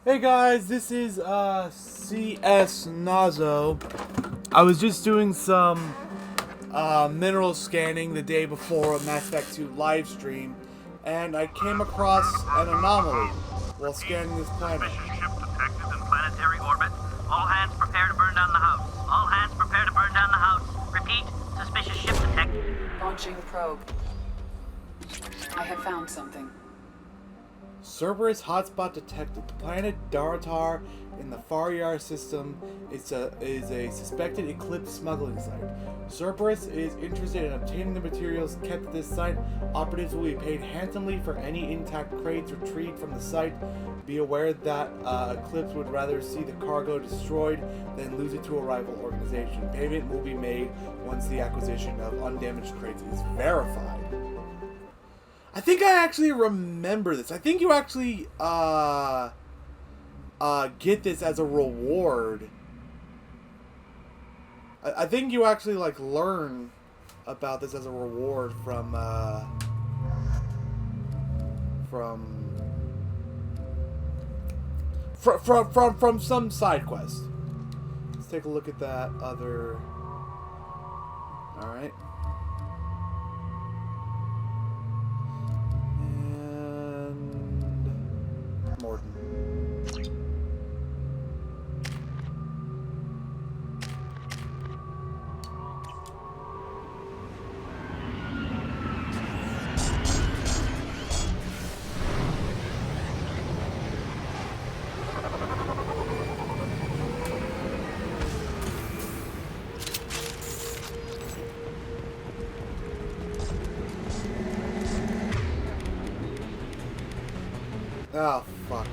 Hey guys, this is CS Nazo. I was just doing some mineral scanning the day before a Mass Effect 2 live stream, and I came across an anomaly while scanning this planet. Suspicious ship detected in planetary orbit. All hands prepare to burn down the house. All hands prepare to burn down the house. Repeat, suspicious ship detected. Launching probe. I have found something. Cerberus hotspot detected. The planet Daratar in the Faryar system is a suspected Eclipse smuggling site. Cerberus is interested in obtaining the materials kept at this site. Operatives will be paid handsomely for any intact crates retrieved from the site. Be aware that Eclipse would rather see the cargo destroyed than lose it to a rival organization. Payment will be made once the acquisition of undamaged crates is verified. I think I actually remember this. I think you actually get this as a reward. I think you actually like learn about this as a reward from some side quest. Let's take a look at that other. All right. Morden. Oh, fuck.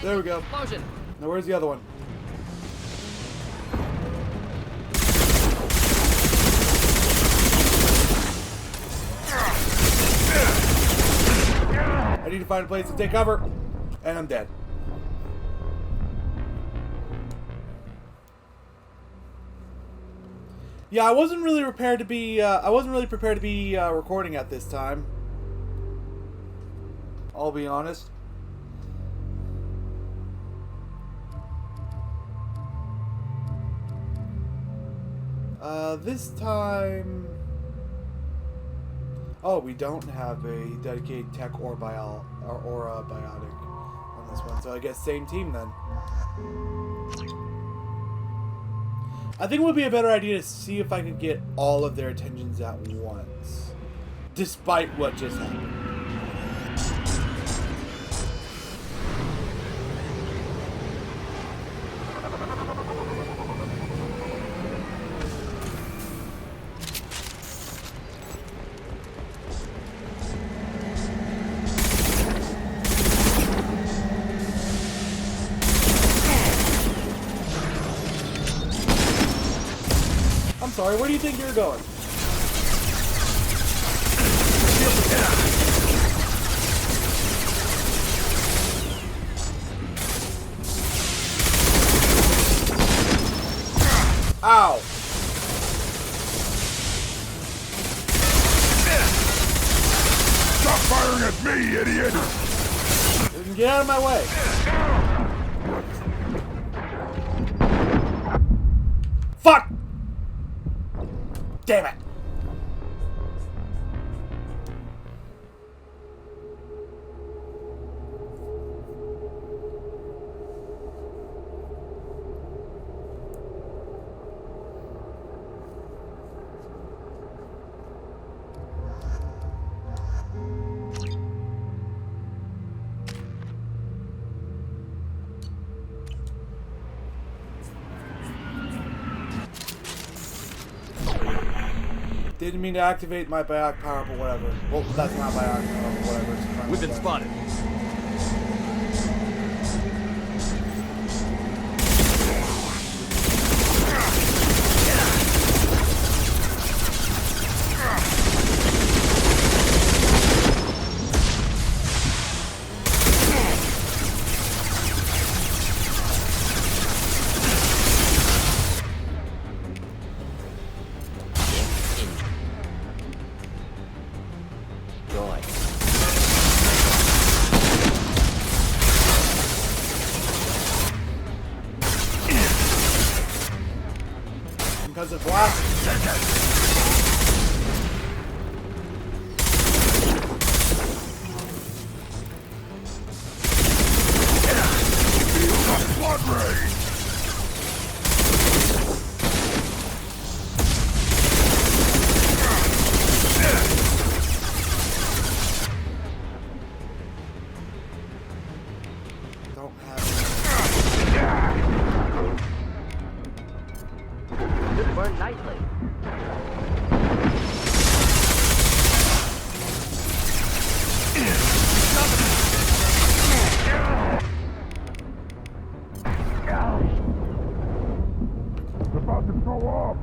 There we go. Explosion. Now where's the other one? I need to find a place to take cover, and I'm dead. Yeah, I wasn't really prepared to be. Recording at this time. I'll be honest. This time... Oh, we don't have a dedicated tech or biotic on this one, so I guess same team then. I think it would be a better idea to see if I could get all of their attentions at once, despite what just happened. Sorry, where do you think you're going? Ow! Stop firing at me, idiot! You can get out of my way. Fuck! Damn it! Didn't mean to activate my biotic power, but whatever. Well, that's not biotic power, but whatever. It's fine. We've been spotted. Because of blast. Blood rain! Don't have This burned nicely. It's about to go off!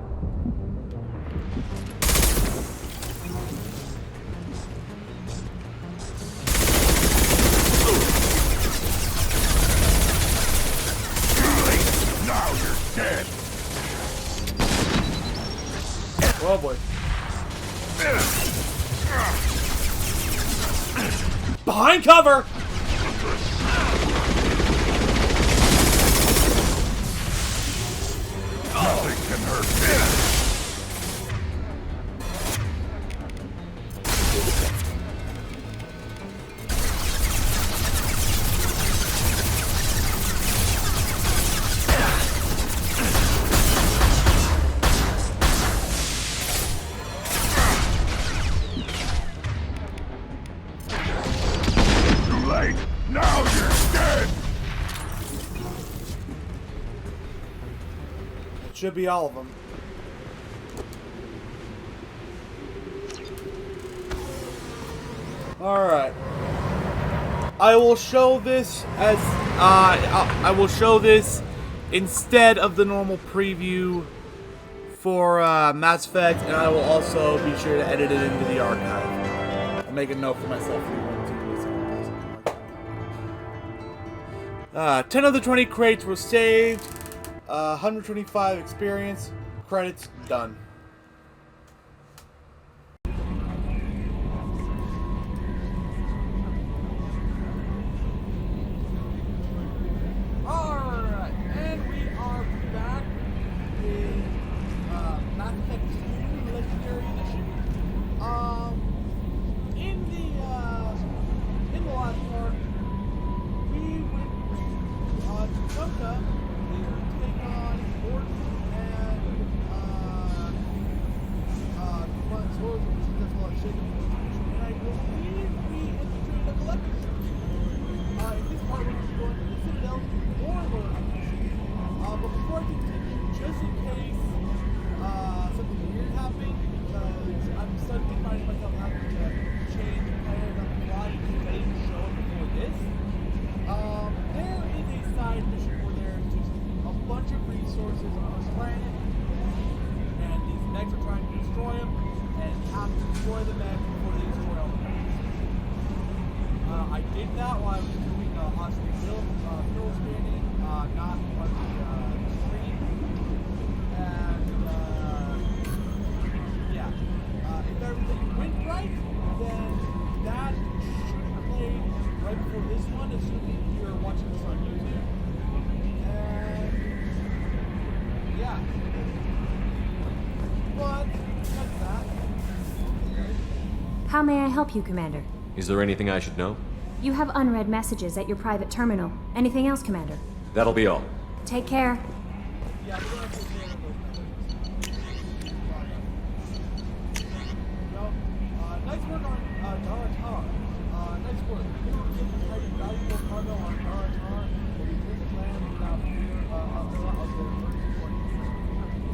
Now you're dead! Oh boy. Behind cover! Nothing can hurt me! Too late! Now you're dead! It should be all of them. Alright. I will show this as I will show this instead of the normal preview for Mass Effect, and I will also be sure to edit it into the archive. I'll make a note for myself. 10 of the 20 crates were saved. 125 experience. Credits done. Alright, and we are back with Mass Effect 2 Legendary Edition. In the last part, we went to Junta to take on Gordon and confront Zorro, which is just a lot of shit. And I believe we instituted a collector's search. In this part, we're just going to the Citadel or Lord. But before I continue, just in case something weird happened, because I'm suddenly finding myself having to change players on the fly because they didn't show up before this. There is a side mission where there's just a bunch of resources on this planet, and these mechs are trying to destroy them, and you have to destroy the mechs before they destroy all the mechs. I did that while I was doing Osprey Hill scanning, not on the stream, and yeah, if everything went right, then that should play right before this one, assuming you're watching this on YouTube. And yeah. But that's that. How may I help you, Commander? Is there anything I should know? You have unread messages at your private terminal. Anything else, Commander? That'll be all. Take care. Yeah, we don't have to say those messages. Nice work on Daratar. Nice work. You were able to carry valuable cargo on Daratar, but we couldn't land without fear of the emergency warning.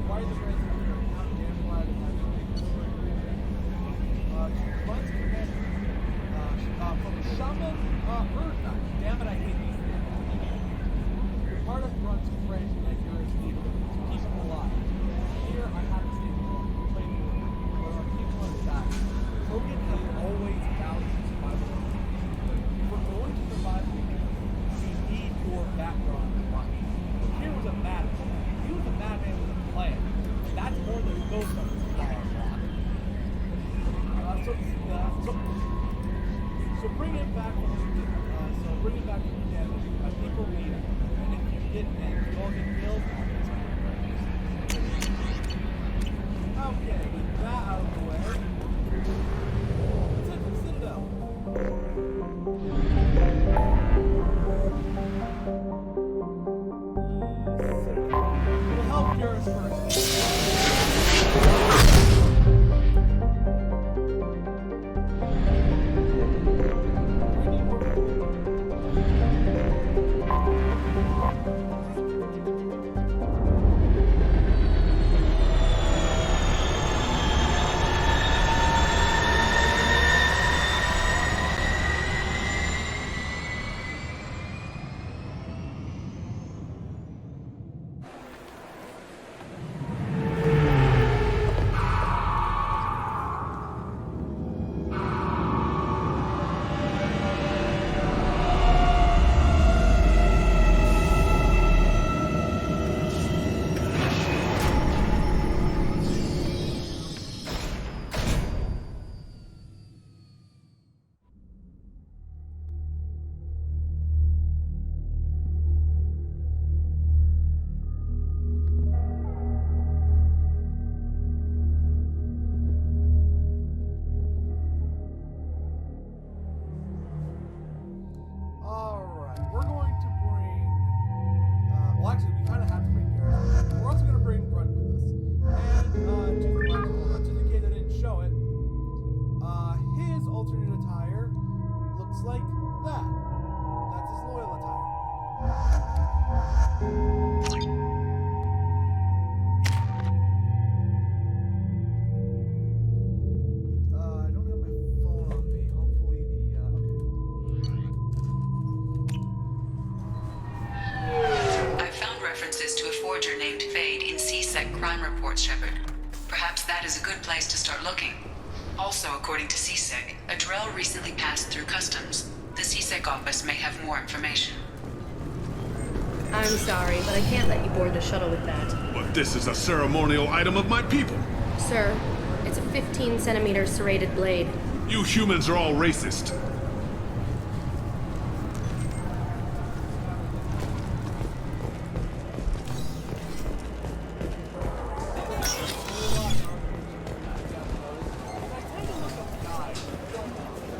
Why the president here? I'm damn glad it has bring him back from the damage. My people need him. And if you all get killed, okay, with that out of the way, let's head to the Citadel. We'll help Garrus first. Also, according to CSEC, a Drell recently passed through customs. The CSEC office may have more information. I'm sorry, but I can't let you board the shuttle with that. But this is a ceremonial item of my people. Sir, it's a 15-centimeter serrated blade. You humans are all racist.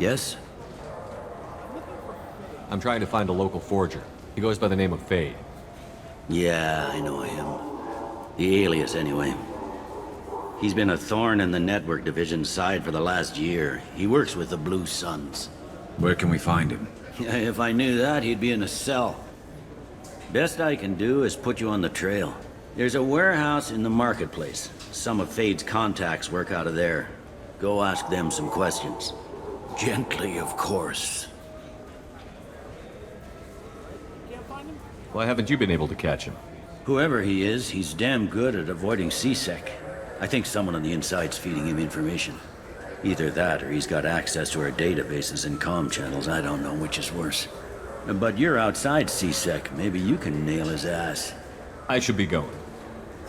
Yes? I'm trying to find a local forger. He goes by the name of Fade. Yeah, I know him. The alias, anyway. He's been a thorn in the network division's side for the last year. He works with the Blue Suns. Where can we find him? If I knew that, he'd be in a cell. Best I can do is put you on the trail. There's a warehouse in the marketplace. Some of Fade's contacts work out of there. Go ask them some questions. Gently, of course. Why haven't you been able to catch him? Whoever he is, he's damn good at avoiding CSEC. I think someone on the inside's feeding him information. Either that, or he's got access to our databases and comm channels. I don't know which is worse. But you're outside CSEC. Maybe you can nail his ass. I should be going.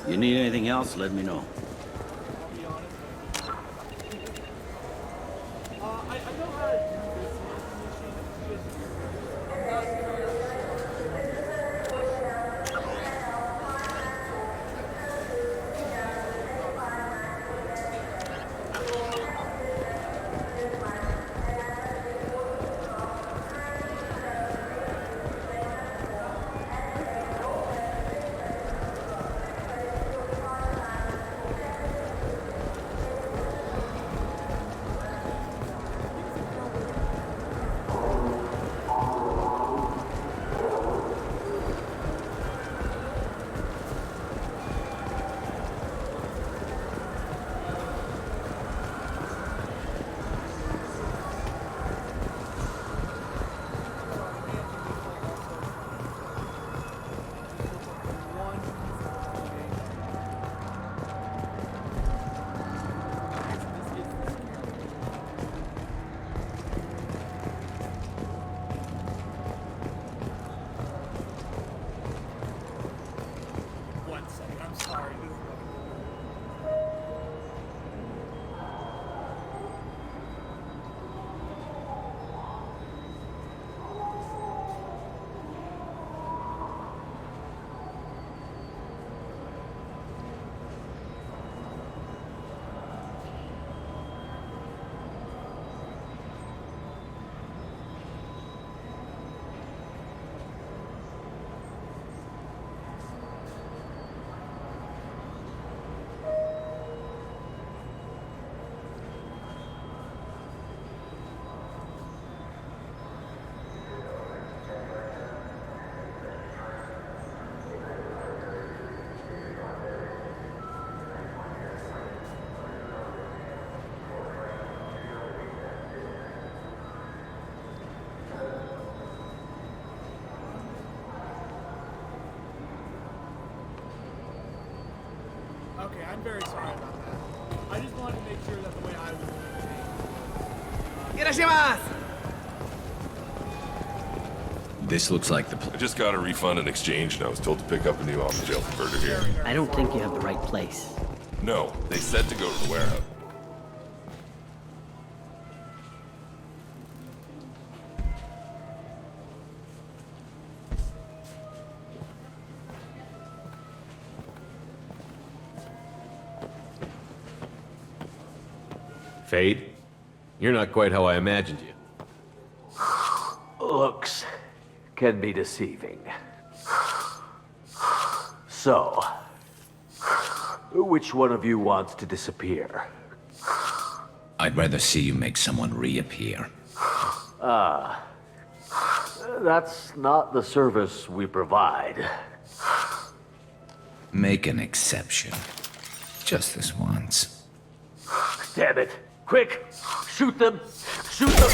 You need anything else, let me know. very sorry about that. I just wanted to make sure that the way I was doing This looks like the I just got a refund in exchange, and I was told to pick up a new omnijail converter here. I don't think you have the right place. No, they said to go to the warehouse. Fade? You're not quite how I imagined you. Looks can be deceiving. So, which one of you wants to disappear? I'd rather see you make someone reappear. That's not the service we provide. Make an exception. Just this once. Damn it! Quick! Shoot them! Shoot them!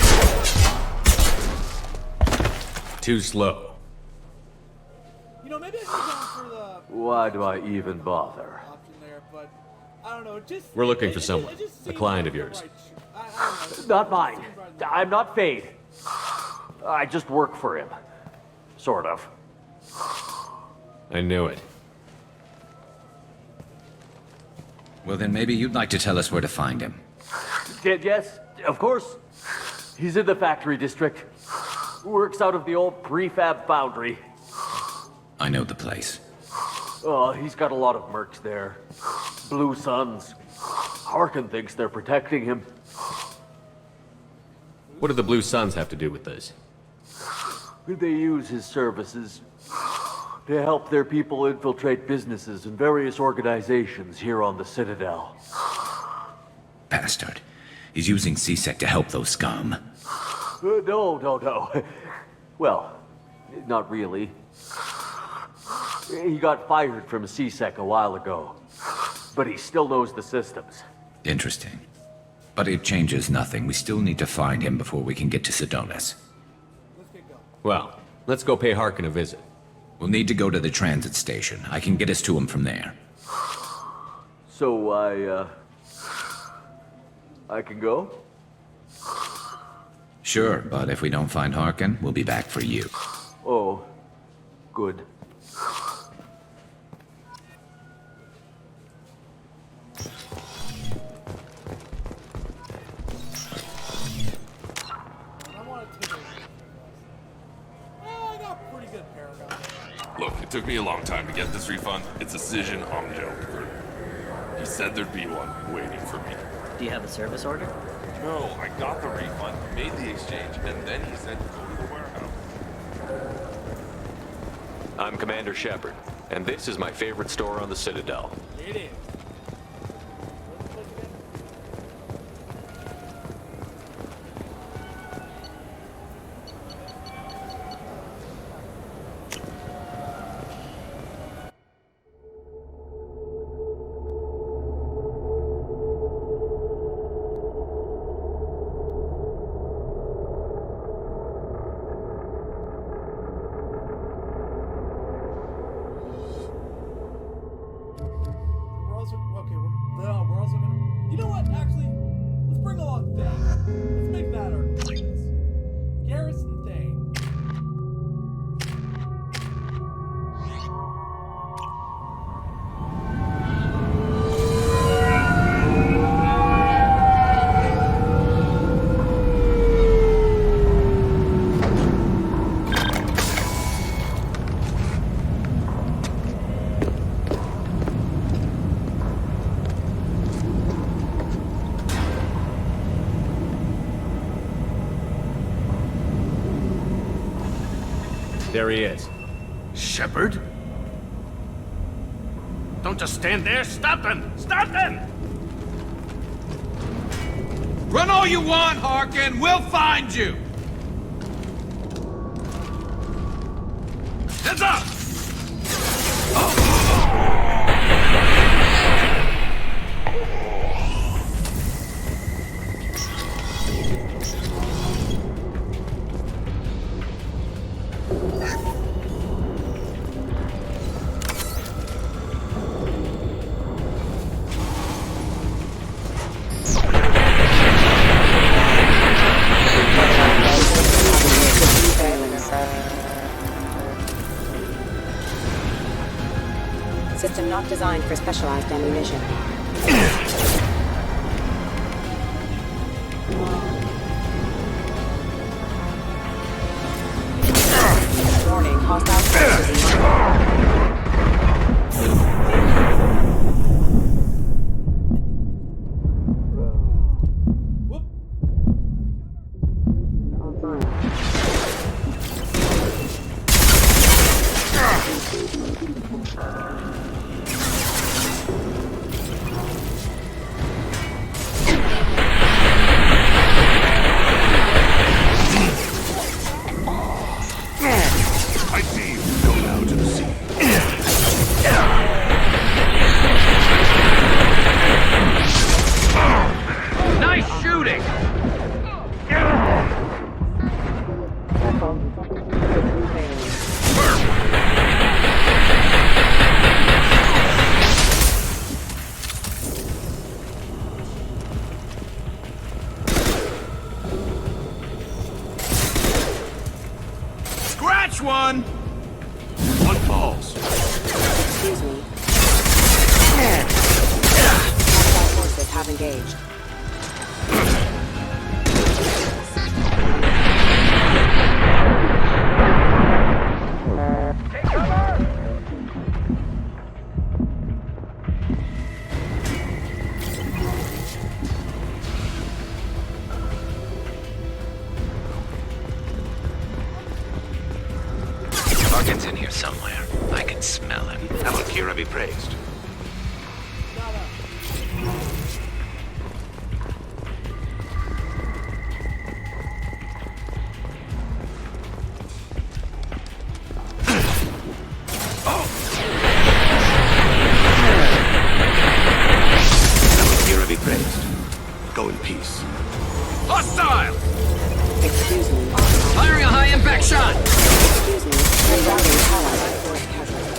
Too slow. You know, maybe I should go for the Why do I even bother? option there, but I don't know. It just We're looking for it someone. just A seems client like of the yours. right I don't know. Not mine. I'm not Fade. I just work for him. Sort of. I knew it. Well, then maybe you'd like to tell us where to find him. Yes, of course. He's in the factory district. Works out of the old prefab foundry. I know the place. Oh, he's got a lot of mercs there. Blue Suns. Harkin thinks they're protecting him. What do the Blue Suns have to do with this? They use his services to help their people infiltrate businesses and various organizations here on the Citadel. Bastard. He's using C-Sec to help those scum. No. Well, not really. He got fired from C-Sec a while ago, but he still knows the systems. Interesting. But it changes nothing. We still need to find him before we can get to Sedonis. Let's get going. Well, let's go pay Harkin a visit. We'll need to go to the transit station. I can get us to him from there. So I can go? Sure, but if we don't find Harkin, we'll be back for you. Oh, good. I want to take a I got a pretty good paragon. Look, it took me a long time to get this refund. It's a Cision omnijail converter. He said there'd be one waiting for me. Do you have a service order? No, I got the refund, made the exchange, and then he said to go to the warehouse. I'm Commander Shepard, and this is my favorite store on the Citadel. It is. We're also gonna. You know what? Actually, let's bring along Thane. Let's make that our focus. Garrus and Thane. There he is. Shepard? Don't just stand there. Stop them! Stop them! Run all you want, Harkin. We'll find you. Heads up! not designed for specialized ammunition. Warning, hostile forces. One falls. Excuse me. Hostile forces have engaged. Take cover! Target's in here somewhere. I can smell him. Alakira be praised. Alakira be praised. Go in peace. Hostile! Excuse me. Firing a high-impact shot! Excuse me. Rerouting allied force casualty.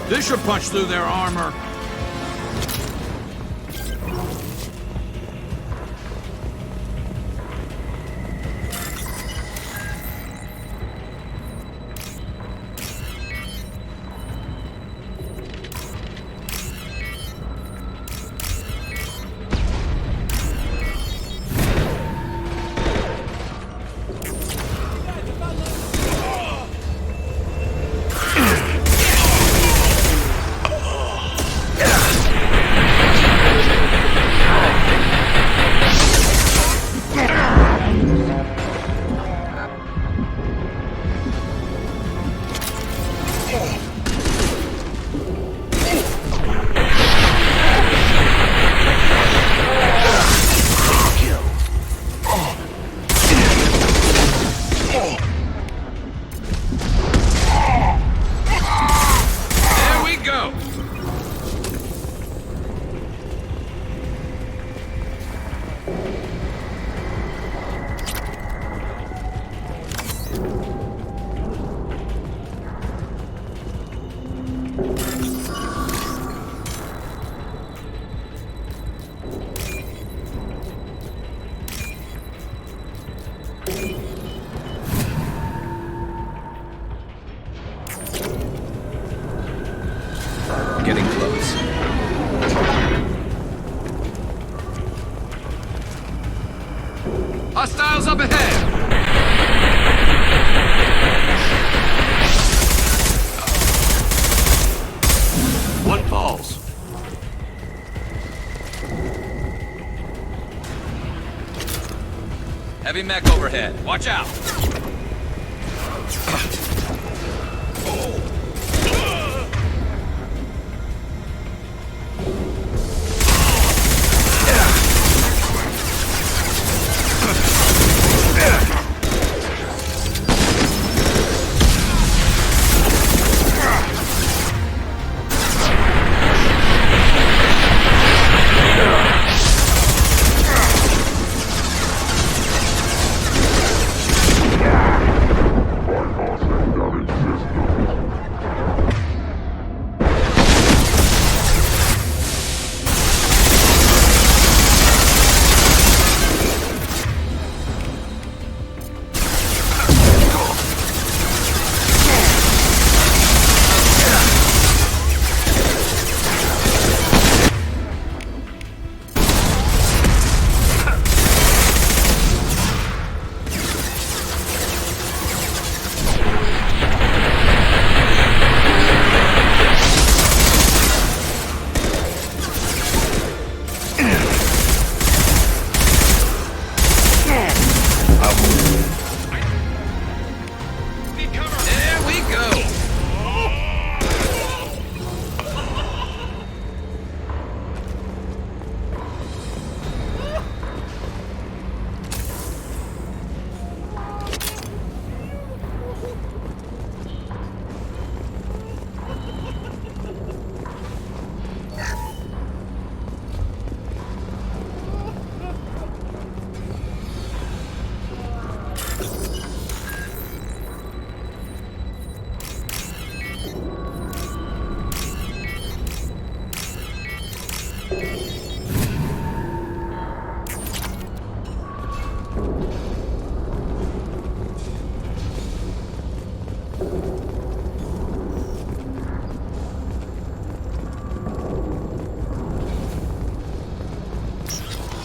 This should punch through their armor. Getting close. Hostiles up ahead! One falls. Heavy mech overhead. Watch out!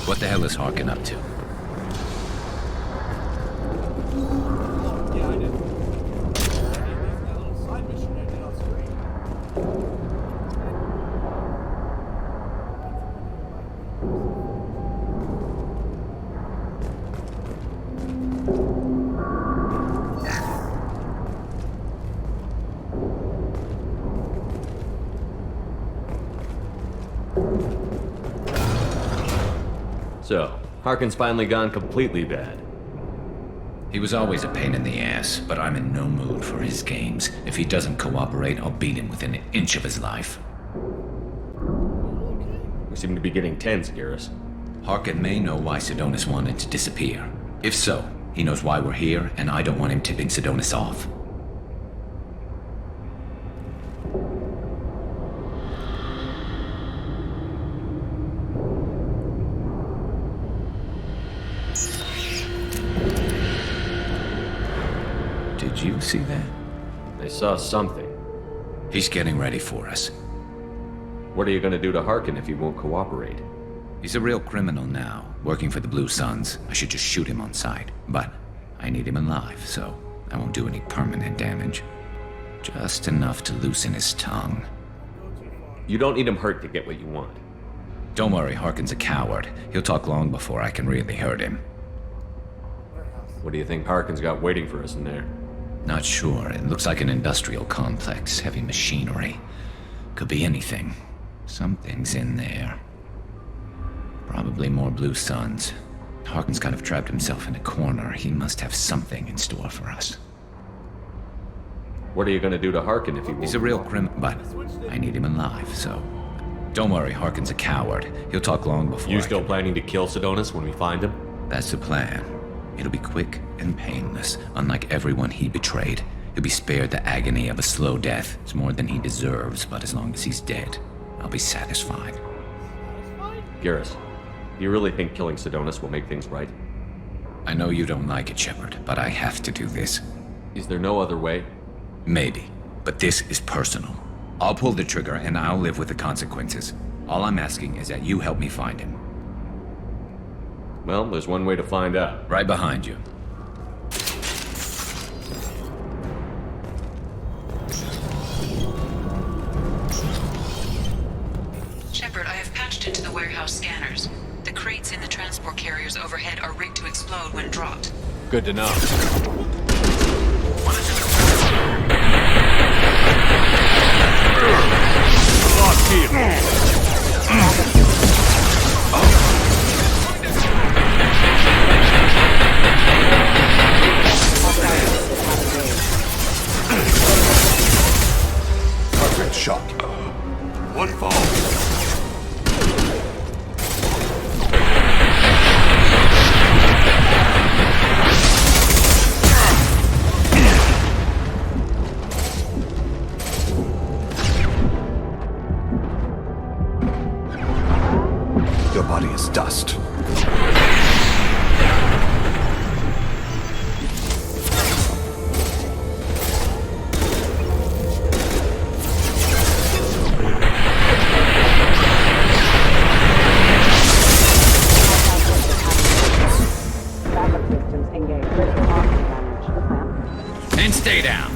What the hell is Harkin up to? Yeah, I did. That little side mission I did off screen. So, Harkin's finally gone completely bad. He was always a pain in the ass, but I'm in no mood for his games. If he doesn't cooperate, I'll beat him within an inch of his life. We seem to be getting tense, Garrus. Harkin may know why Sidonis wanted to disappear. If so, he knows why we're here, and I don't want him tipping Sidonis off. Did you see that? I saw something. He's getting ready for us. What are you gonna do to Harkin if he won't cooperate? He's a real criminal now, working for the Blue Suns. I should just shoot him on sight. But I need him alive, so I won't do any permanent damage. Just enough to loosen his tongue. You don't need him hurt to get what you want. Don't worry, Harkin's a coward. He'll talk long before I can really hurt him. What do you think Harkin's got waiting for us in there? Not sure. It looks like an industrial complex, heavy machinery. Could be anything. Something's in there. Probably more Blue Suns. Harkin's kind of trapped himself in a corner. He must have something in store for us. What are you gonna do to Harkin if he won't? He's a real criminal, but I need him alive, so... Don't worry, Harkin's a coward. He'll talk long before You still planning to kill Sidonis when we find him? That's the plan. It'll be quick and painless, unlike everyone he betrayed. He'll be spared the agony of a slow death. It's more than he deserves, but as long as he's dead, I'll be satisfied. Garrus, do you really think killing Sidonis will make things right? I know you don't like it, Shepard, but I have to do this. Is there no other way? Maybe, but this is personal. I'll pull the trigger and I'll live with the consequences. All I'm asking is that you help me find him. Well, there's one way to find out. Right behind you. Shepard, I have patched into the warehouse scanners. The crates in the transport carriers overhead are rigged to explode when dropped. Good to know. Lost here. Perfect shot. One fall. Your body is dust. And stay down.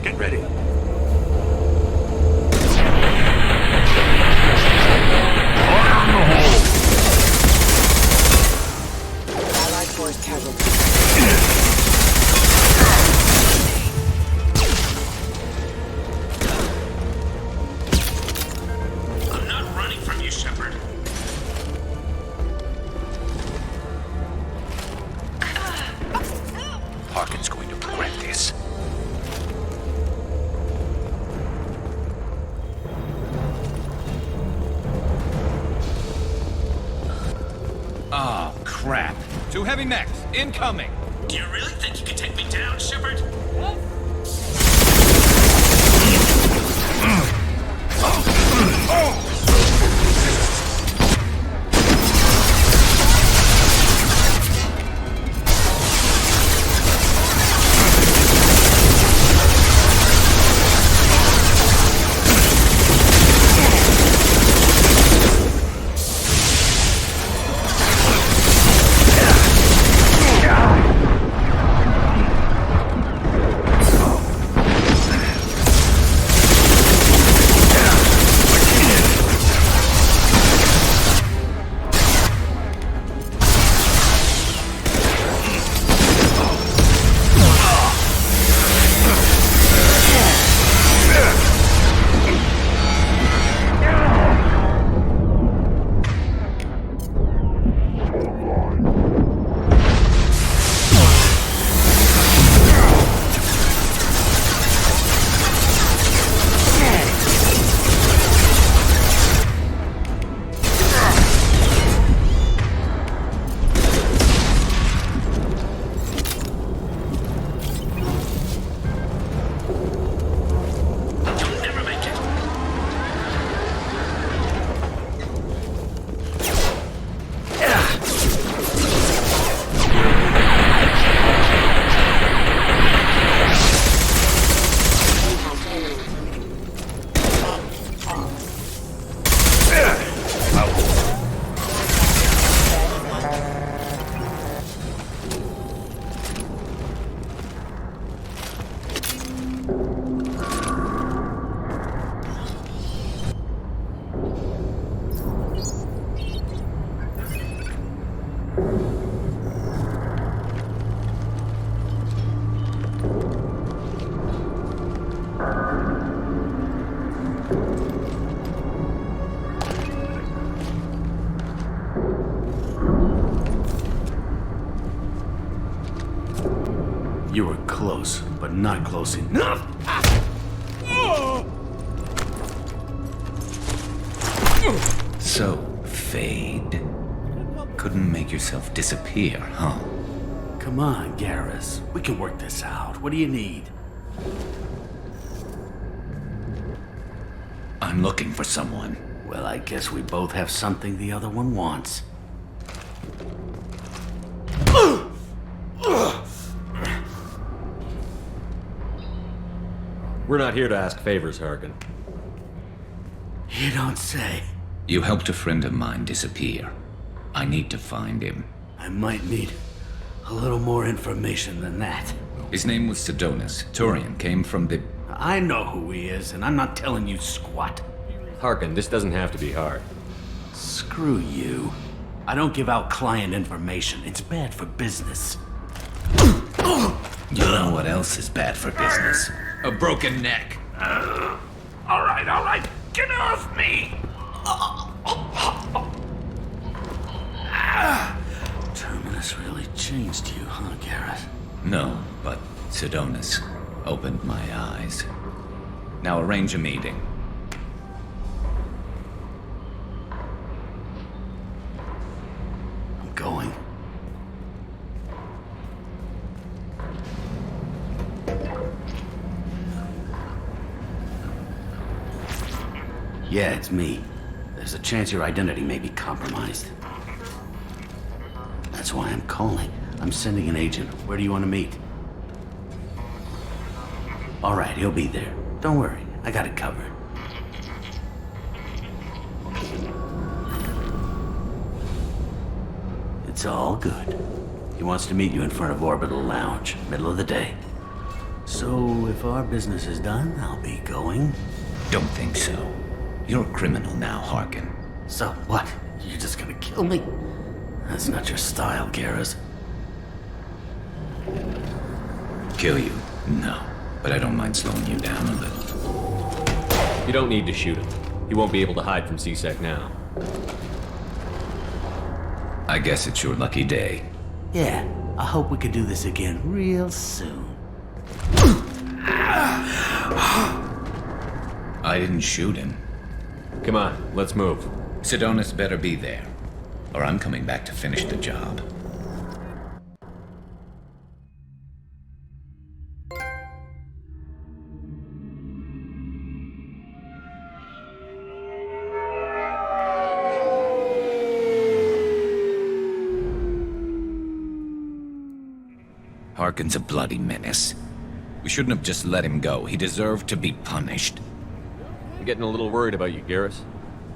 Get ready. you, Shepard. Harkin's going to regret this. Oh, crap. Two heavy mechs, incoming! Do you really think you can take me down, Shepard? You were close, but not close enough. So, Fade. Couldn't make yourself disappear, huh? Come on, Garrus. We can work this out. What do you need? I'm looking for someone. Well, I guess we both have something the other one wants. We're not here to ask favors, Harkin. You don't say. You helped a friend of mine disappear. I need to find him. I might need a little more information than that. His name was Sidonus. Turian came from the... I know who he is, and I'm not telling you squat. Harkin, this doesn't have to be hard. Screw you. I don't give out client information. It's bad for business. You know what else is bad for business? A broken neck. All right. Get off me! Terminus really changed you, huh, Garrus? No, but Sidonus opened my eyes. Now arrange a meeting. I'm going. Yeah, it's me. There's a chance your identity may be compromised. That's why I'm calling. I'm sending an agent. Where do you want to meet? All right, he'll be there. Don't worry, I got it covered. It's all good. He wants to meet you in front of Orbital Lounge, middle of the day. So, if our business is done, I'll be going. Don't think so. You're a criminal now, Harkin. So what? You're just gonna kill me? That's not your style, Garrus. Kill you? No. But I don't mind slowing you down a little. You don't need to shoot him. He won't be able to hide from C-Sec now. I guess it's your lucky day. Yeah, I hope we can do this again real soon. I didn't shoot him. Come on, let's move. Sidonis better be there, or I'm coming back to finish the job. Harkin's a bloody menace. We shouldn't have just let him go. He deserved to be punished. I'm getting a little worried about you, Garrus.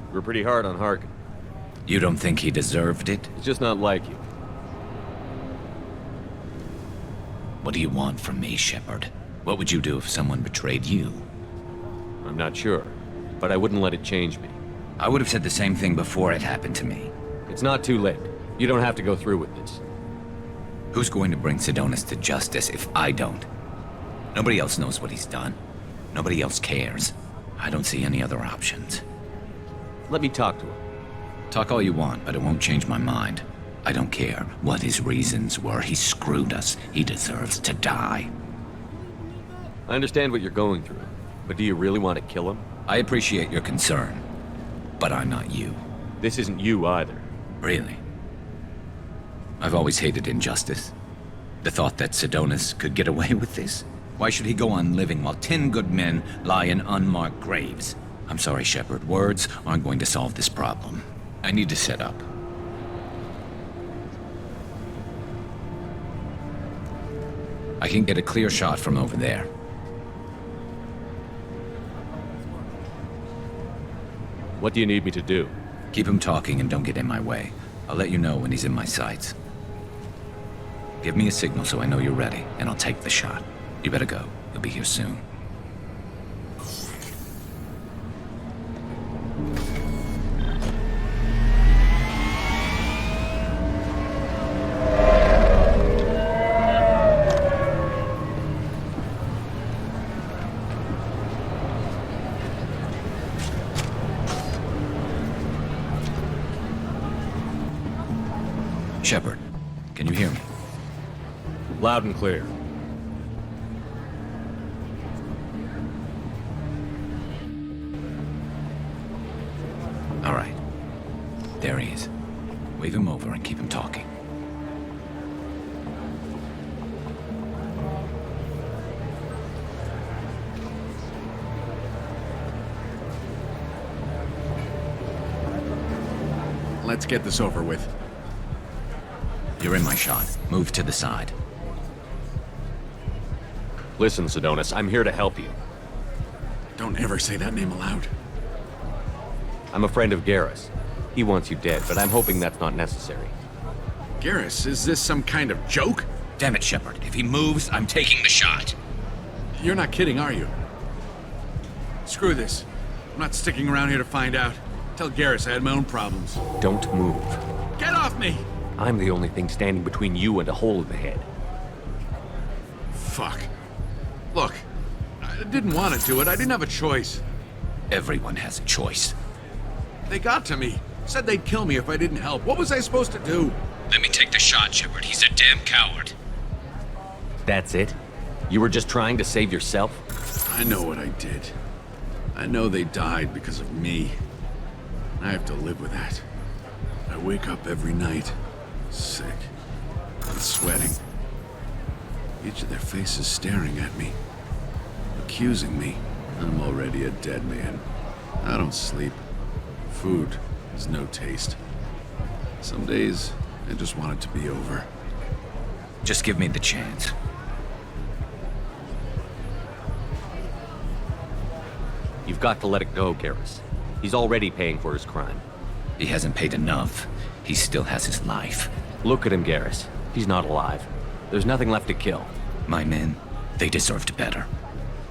You were pretty hard on Harkin. You don't think he deserved it? He's just not like you. What do you want from me, Shepard? What would you do if someone betrayed you? I'm not sure, but I wouldn't let it change me. I would have said the same thing before it happened to me. It's not too late. You don't have to go through with this. Who's going to bring Sidonis to justice if I don't? Nobody else knows what he's done. Nobody else cares. I don't see any other options. Let me talk to him. Talk all you want, but it won't change my mind. I don't care what his reasons were. He screwed us. He deserves to die. I understand what you're going through, but do you really want to kill him? I appreciate your concern, but I'm not you. This isn't you either. Really? I've always hated injustice. The thought that Sidonis could get away with this? Why should he go on living while 10 good men lie in unmarked graves? I'm sorry, Shepard. Words aren't going to solve this problem. I need to set up. I can get a clear shot from over there. What do you need me to do? Keep him talking and don't get in my way. I'll let you know when he's in my sights. Give me a signal so I know you're ready, and I'll take the shot. You better go. You'll be here soon. Shepard, can you hear me? Loud and clear. All right. There he is. Wave him over and keep him talking. Let's get this over with. You're in my shot. Move to the side. Listen, Sidonis, I'm here to help you. Don't ever say that name aloud. I'm a friend of Garrus. He wants you dead, but I'm hoping that's not necessary. Garrus, is this some kind of joke? Damn it, Shepard. If he moves, I'm taking the shot. You're not kidding, are you? Screw this. I'm not sticking around here to find out. Tell Garrus I had my own problems. Don't move. Get off me! I'm the only thing standing between you and a hole in the head. Fuck. Look, I didn't want to do it. I didn't have a choice. Everyone has a choice. They got to me. Said they'd kill me if I didn't help. What was I supposed to do? Let me take the shot, Shepard. He's a damn coward. That's it? You were just trying to save yourself? I know what I did. I know they died because of me. I have to live with that. I wake up every night, sick, and sweating. Each of their faces staring at me, accusing me. I'm already a dead man. I don't sleep. Food has no taste. Some days, I just want it to be over. Just give me the chance. You've got to let it go, Garrus. He's already paying for his crime. He hasn't paid enough. He still has his life. Look at him, Garrus. He's not alive. There's nothing left to kill. My men, they deserved better.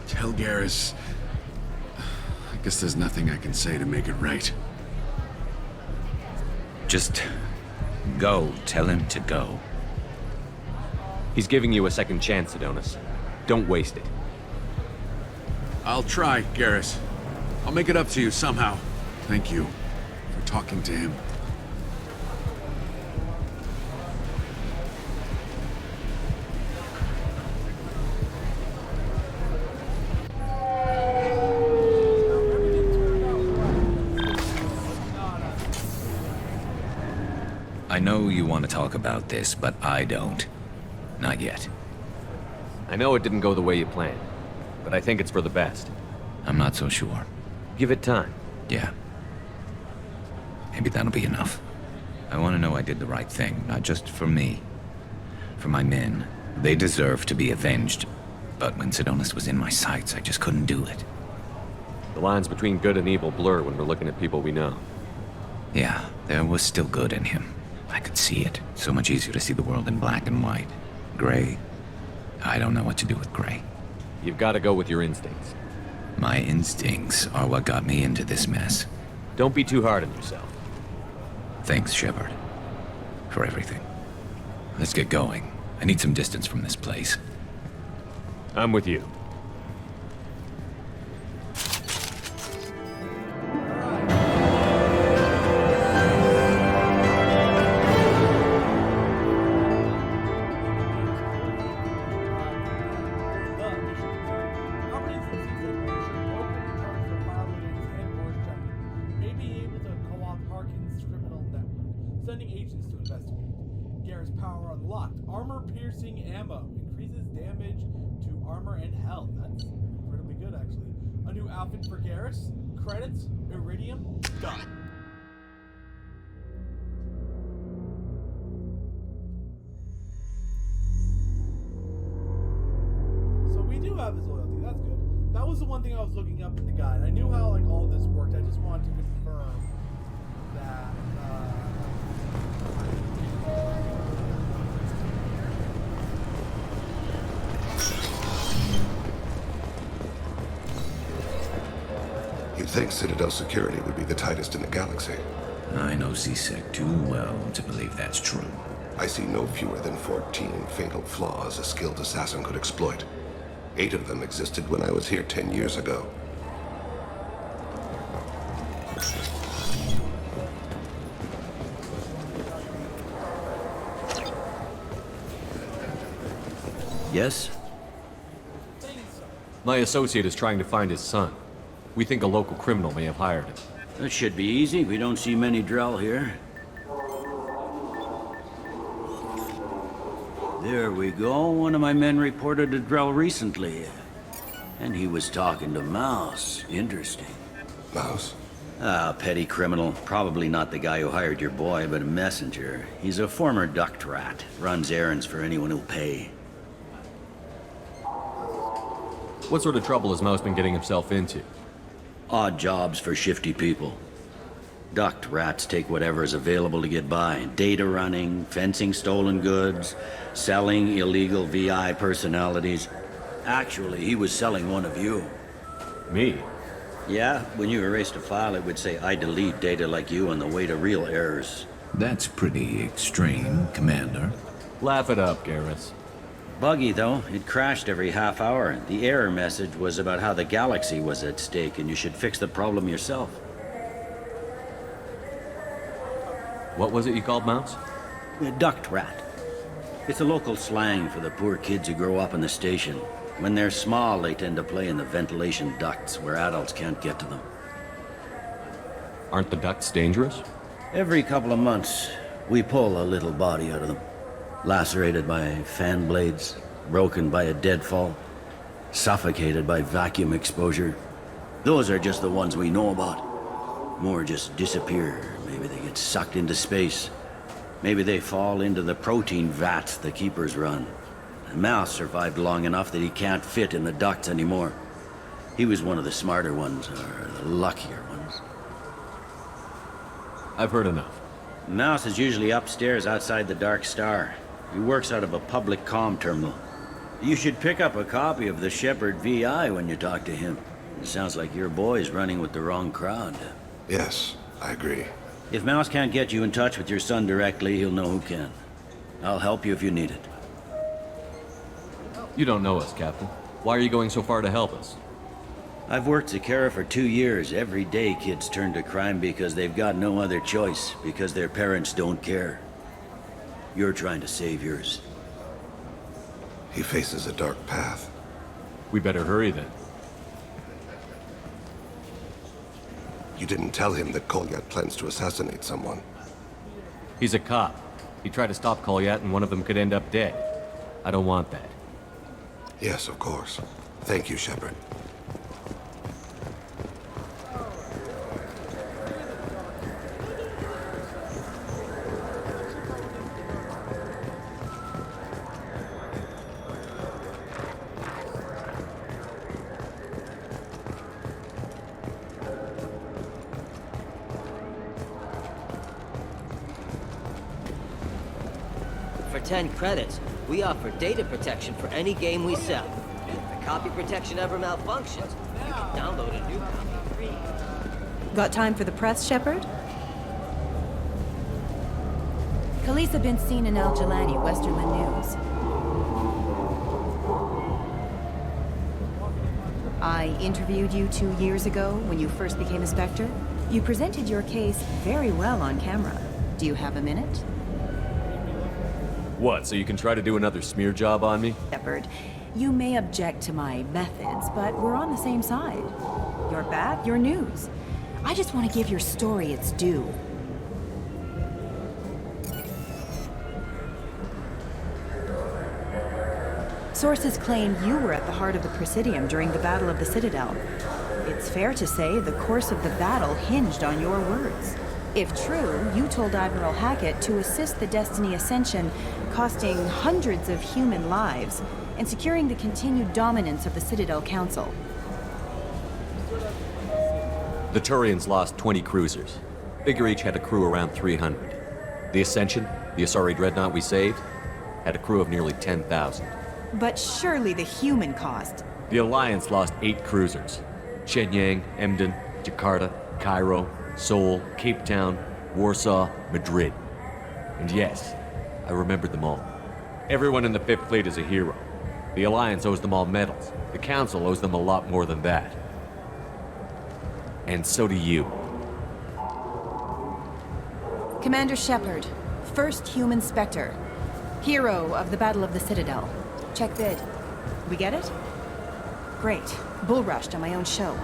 Tell Garrus... I guess there's nothing I can say to make it right. Just go. Tell him to go. He's giving you a second chance, Sidonis. Don't waste it. I'll try, Garrus. I'll make it up to you somehow. Thank you for talking to him. I know you want to talk about this, but I don't. Not yet. I know it didn't go the way you planned, but I think it's for the best. I'm not so sure. Give it time. Yeah. Maybe that'll be enough. I want to know I did the right thing, not just for me. For my men. They deserve to be avenged. But when Sidonis was in my sights, I just couldn't do it. The lines between good and evil blur when we're looking at people we know. Yeah, there was still good in him. I could see it. So much easier to see the world in black and white. Gray. I don't know what to do with gray. You've got to go with your instincts. My instincts are what got me into this mess. Don't be too hard on yourself. Thanks, Shepard. For everything. Let's get going. I need some distance from this place. I'm with you. Sending agents to investigate. Garrus power unlocked. Armor-piercing ammo. Increases damage to armor and health. That's incredibly good, actually. A new outfit for Garrus. Credits. Iridium. Done. So we do have his loyalty. That's good. That was the one thing I was looking up in the guide. I knew how like all this worked. I just wanted to confirm that. You'd think Citadel security would be the tightest in the galaxy. I know C-Sec too well to believe that's true. I see no fewer than 14 fatal flaws a skilled assassin could exploit. 8 of them existed when I was here 10 years ago. Yes? My associate is trying to find his son. We think a local criminal may have hired him. That should be easy. We don't see many Drell here. There we go. One of my men reported a Drell recently. And he was talking to Mouse. Interesting. Mouse? Ah, petty criminal. Probably not the guy who hired your boy, but a messenger. He's a former duct rat. Runs errands for anyone who'll pay. What sort of trouble has Mouse been getting himself into? Odd jobs for shifty people. Duct rats take whatever is available to get by. Data running, fencing stolen goods, selling illegal VI personalities. Actually, he was selling one of you. Me? Yeah, when you erased a file, it would say, I delete data like you on the way to real errors. That's pretty extreme, Commander. Laugh it up, Garrus. Buggy, though. It crashed every half hour. The error message was about how the galaxy was at stake, and you should fix the problem yourself. What was it you called Mouse? A duct rat. It's a local slang for the poor kids who grow up in the station. When they're small, they tend to play in the ventilation ducts, where adults can't get to them. Aren't the ducts dangerous? Every couple of months, we pull a little body out of them. Lacerated by fan blades, broken by a deadfall, suffocated by vacuum exposure. Those are just the ones we know about. More just disappear. Maybe they get sucked into space. Maybe they fall into the protein vats the Keepers run. And Mouse survived long enough that he can't fit in the ducts anymore. He was one of the smarter ones, or the luckier ones. I've heard enough. Mouse is usually upstairs outside the Dark Star. He works out of a public comm terminal. You should pick up a copy of the Shepard VI when you talk to him. It sounds like your boy's running with the wrong crowd. Yes, I agree. If Mouse can't get you in touch with your son directly, he'll know who can. I'll help you if you need it. You don't know us, Captain. Why are you going so far to help us? I've worked at Kara for 2 years. Every day kids turn to crime because they've got no other choice, because their parents don't care. You're trying to save yours. He faces a dark path. We better hurry then. You didn't tell him that Kolyat plans to assassinate someone. He's a cop. He tried to stop Kolyat and one of them could end up dead. I don't want that. Yes, of course. Thank you, Shepard. For 10 credits, we offer data protection for any game we sell. If the copy protection ever malfunctions, you can download a new copy free. Got time for the press, Shepard? Khaleesa been seen in Al Jalani, Westerland News. I interviewed you 2 years ago when you first became a Spectre. You presented your case very well on camera. Do you have a minute? What, so you can try to do another smear job on me? Shepard, you may object to my methods, but we're on the same side. You're bad, you're news. I just want to give your story its due. Sources claim you were at the heart of the Presidium during the Battle of the Citadel. It's fair to say the course of the battle hinged on your words. If true, you told Admiral Hackett to assist the Destiny Ascension, costing hundreds of human lives, and securing the continued dominance of the Citadel Council. The Turians lost 20 cruisers. Figure each had a crew around 300. The Ascension, the Asari dreadnought we saved, had a crew of nearly 10,000. But surely the human cost. The Alliance lost 8 cruisers. Shenyang, Emden, Jakarta, Cairo, Seoul, Cape Town, Warsaw, Madrid. And yes, I remembered them all. Everyone in the 5th Fleet is a hero. The Alliance owes them all medals. The Council owes them a lot more than that. And so do you. Commander Shepard, first human Spectre. Hero of the Battle of the Citadel. Check bid. We get it? Great. Bull rushed on my own show.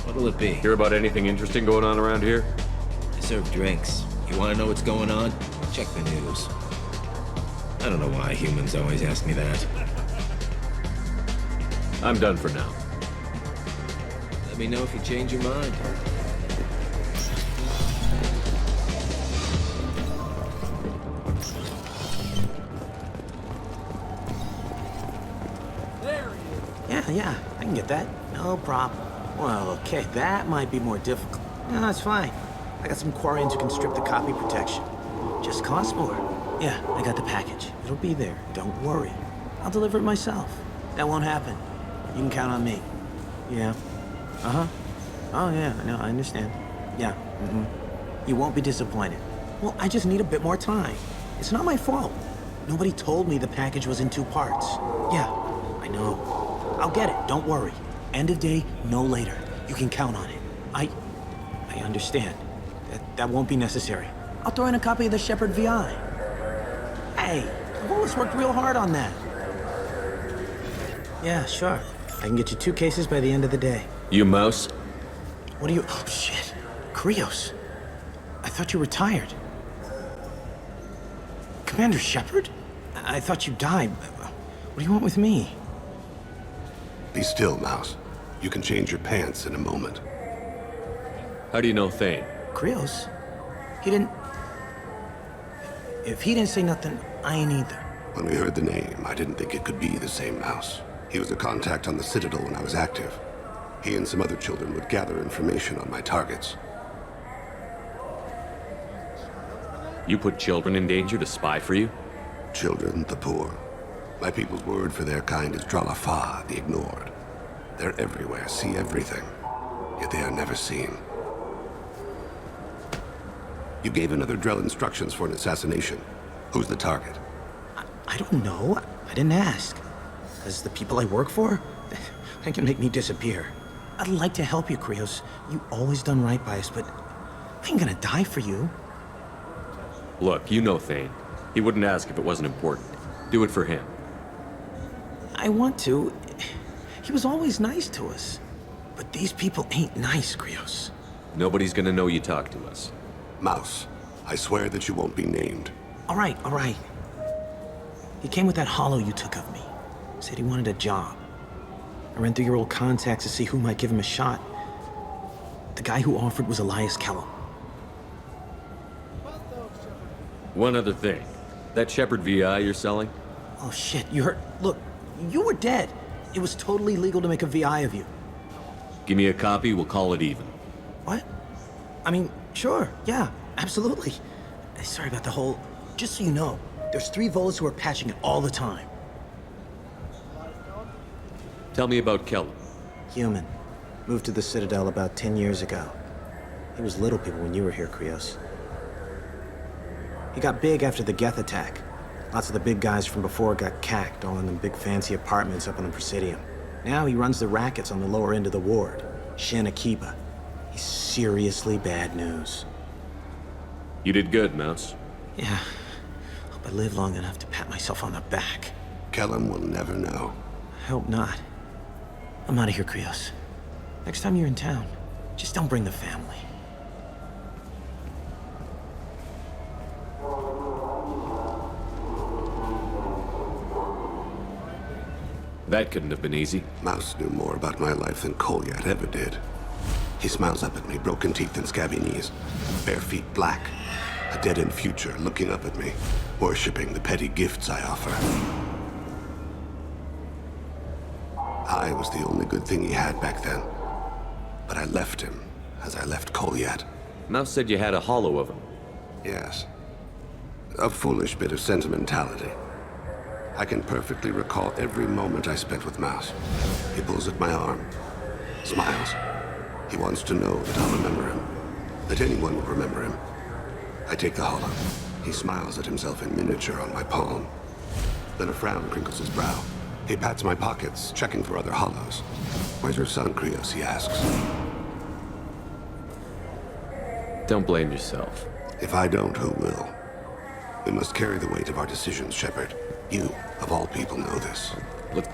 What'll it be? Hear about anything interesting going on around here? I serve drinks. You want to know what's going on? Check the news. I don't know why humans always ask me that. I'm done for now. Let me know if you change your mind. Yeah, I can get that. No problem. Well, okay, that might be more difficult. No, that's fine. I got some Quarians who can strip the copy protection. Just costs more. Yeah, I got the package. It'll be there. Don't worry. I'll deliver it myself. That won't happen. You can count on me. Yeah. Uh-huh. Oh, yeah, I know, I understand. Yeah, You won't be disappointed. Well, I just need a bit more time. It's not my fault. Nobody told me the package was in 2 parts. Yeah, I know. I'll get it, don't worry. End of day, no later. You can count on it. I understand. That won't be necessary. I'll throw in a copy of the Shepard VI. Hey, I've always worked real hard on that. Yeah, sure. I can get you 2 cases by the end of the day. You mouse? What do you... Oh, shit. Krios. I thought you retired. Commander Shepard? I thought you died. What do you want with me? Be still, Mouse. You can change your pants in a moment. How do you know Thane? Krios? He didn't... If he didn't say nothing, I ain't either. When we heard the name, I didn't think it could be the same Mouse. He was a contact on the Citadel when I was active. He and some other children would gather information on my targets. You put children in danger to spy for you? Children, the poor. My people's word for their kind is Dralafa, the ignored. They're everywhere, see everything, yet they are never seen. You gave another Drell instructions for an assassination. Who's the target? I don't know. I didn't ask. As the people I work for, they can make me disappear. I'd like to help you, Krios. You always done right by us, but I ain't gonna die for you. Look, you know Thane. He wouldn't ask if it wasn't important. Do it for him. I want to. He was always nice to us. But these people ain't nice, Krios. Nobody's gonna know you talk to us. Mouse, I swear that you won't be named. All right. He came with that hollow you took of me. Said he wanted a job. I ran through your old contacts to see who might give him a shot. The guy who offered was Elias Kellum. One other thing. That Shepard VI you're selling? Oh shit, you heard... Look, you were dead. It was totally legal to make a VI of you. Give me a copy, we'll call it even. What? I mean, sure, yeah, absolutely. Sorry about the whole... Just so you know, there's 3 Volus who are patching it all the time. Tell me about Kellum. Human. Moved to the Citadel about 10 years ago. He was little people when you were here, Krios. He got big after the Geth attack. Lots of the big guys from before got cacked, all in them big fancy apartments up on the Presidium. Now he runs the rackets on the lower end of the ward, Shin Akiba. He's seriously bad news. You did good, Mouse. Yeah. Hope I live long enough to pat myself on the back. Kellum will never know. I hope not. I'm out of here, Krios. Next time you're in town, just don't bring the family. That couldn't have been easy. Mouse knew more about my life than Kolyat ever did. He smiles up at me, broken teeth and scabby knees, bare feet black, a dead-end future looking up at me, worshipping the petty gifts I offer. I was the only good thing he had back then, but I left him as I left Kolyat. Mouse said you had a hollow of him. Yes. A foolish bit of sentimentality. I can perfectly recall every moment I spent with Mouse. He pulls at my arm, smiles. He wants to know that I'll remember him, that anyone will remember him. I take the hollow. He smiles at himself in miniature on my palm. Then a frown crinkles his brow. He pats my pockets, checking for other hollows. Where's your son, Krios, he asks. Don't blame yourself. If I don't, who will? We must carry the weight of our decisions, Shepard. You, of all people, know this. Look.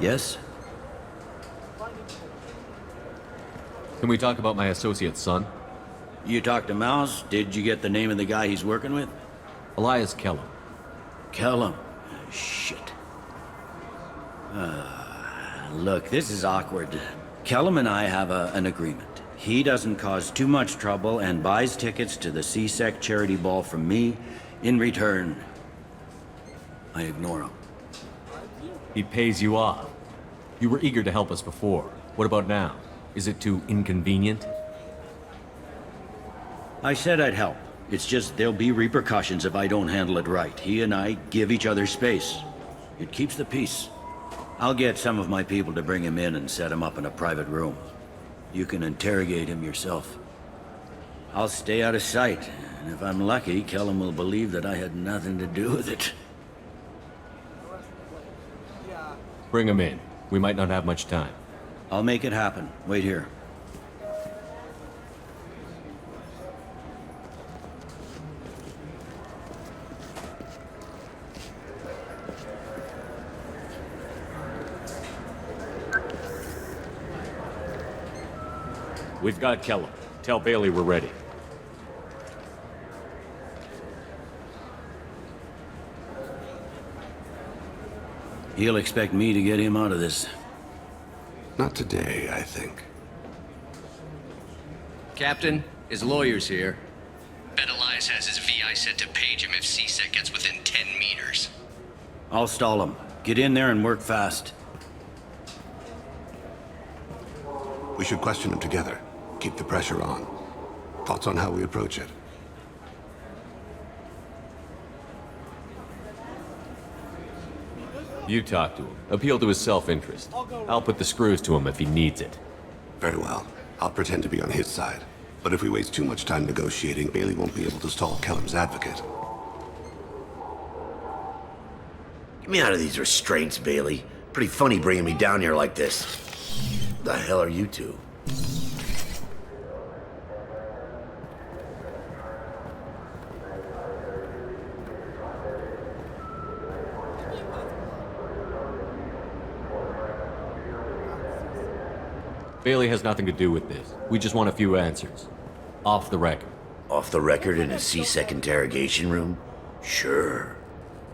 Yes? Can we talk about my associate's son? You talked to Mouse? Did you get the name of the guy he's working with? Elias Kellum. Kellum? Shit. Look, this is awkward. Kellum and I have an agreement. He doesn't cause too much trouble and buys tickets to the C-Sec charity ball from me. In return, I ignore him. He pays you off. You were eager to help us before. What about now? Is it too inconvenient? I said I'd help. It's just there'll be repercussions if I don't handle it right. He and I give each other space. It keeps the peace. I'll get some of my people to bring him in and set him up in a private room. You can interrogate him yourself. I'll stay out of sight, and if I'm lucky, Kellum will believe that I had nothing to do with it. Bring him in. We might not have much time. I'll make it happen. Wait here. We've got Kellum. Tell Bailey we're ready. He'll expect me to get him out of this. Not today, I think. Captain, his lawyer's here. Bet Elias has his VI set to page him if CSEC gets within 10 meters. I'll stall him. Get in there and work fast. We should question him together. Keep the pressure on. Thoughts on how we approach it? You talk to him. Appeal to his self-interest. I'll put the screws to him if he needs it. Very well. I'll pretend to be on his side. But if we waste too much time negotiating, Bailey won't be able to stall Kellum's advocate. Get me out of these restraints, Bailey. Pretty funny bringing me down here like this. The hell are you two? Bailey has nothing to do with this. We just want a few answers. Off the record. Off the record in a C-Sec interrogation room? Sure.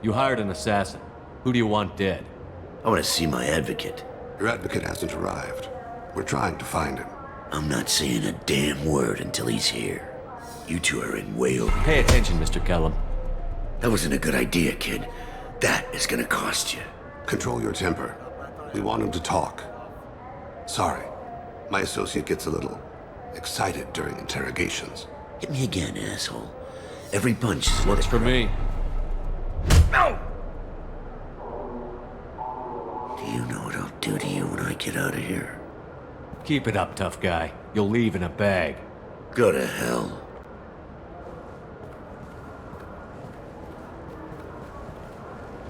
You hired an assassin. Who do you want dead? I want to see my advocate. Your advocate hasn't arrived. We're trying to find him. I'm not saying a damn word until he's here. You two are in way over. Pay attention, Mr. Kellum. That wasn't a good idea, kid. That is gonna cost you. Control your temper. We want him to talk. Sorry. My associate gets a little excited during interrogations. Hit me again, asshole. Every punch is works for me. No! Do you know what I'll do to you when I get out of here? Keep it up, tough guy. You'll leave in a bag. Go to hell.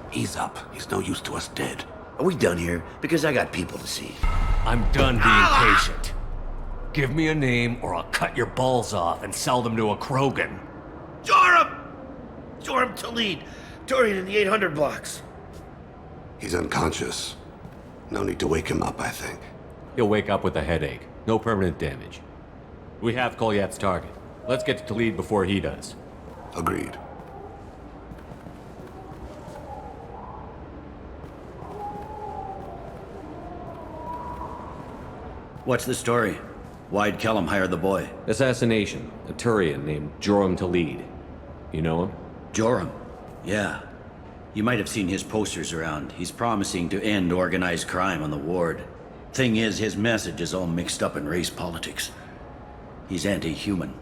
He's up. He's no use to us dead. Are we done here? Because I got people to see. I'm done being patient. Give me a name or I'll cut your balls off and sell them to a Krogan. Joram! Joram Talid. Dorian in the 800 blocks. He's unconscious. No need to wake him up, I think. He'll wake up with a headache. No permanent damage. We have Kolyat's target. Let's get to Talid before he does. Agreed. What's the story? Why'd Kellum hire the boy? Assassination. A Turian named Joram Talid. You know him? Joram? Yeah. You might have seen his posters around. He's promising to end organized crime on the ward. Thing is, his message is all mixed up in race politics. He's anti-human.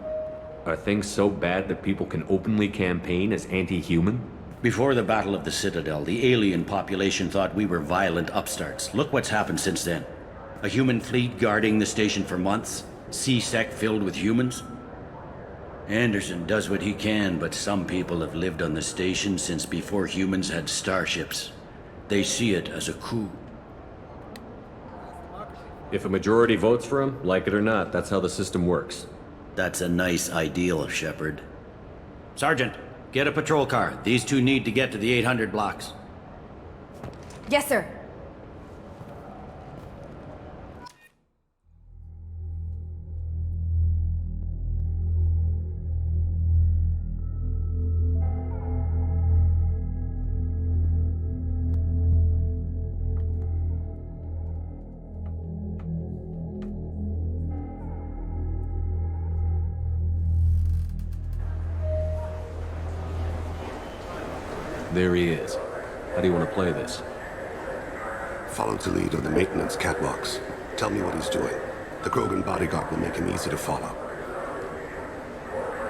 Are things so bad that people can openly campaign as anti-human? Before the Battle of the Citadel, the alien population thought we were violent upstarts. Look what's happened since then. A human fleet guarding the station for months? C-Sec filled with humans? Anderson does what he can, but some people have lived on the station since before humans had starships. They see it as a coup. If a majority votes for him, like it or not, that's how the system works. That's a nice ideal, Shepard. Sergeant, get a patrol car. These two need to get to the 800 blocks. Yes, sir. There he is. How do you want to play this? Follow to lead on the maintenance catwalks. Tell me what he's doing. The Krogan bodyguard will make him easy to follow.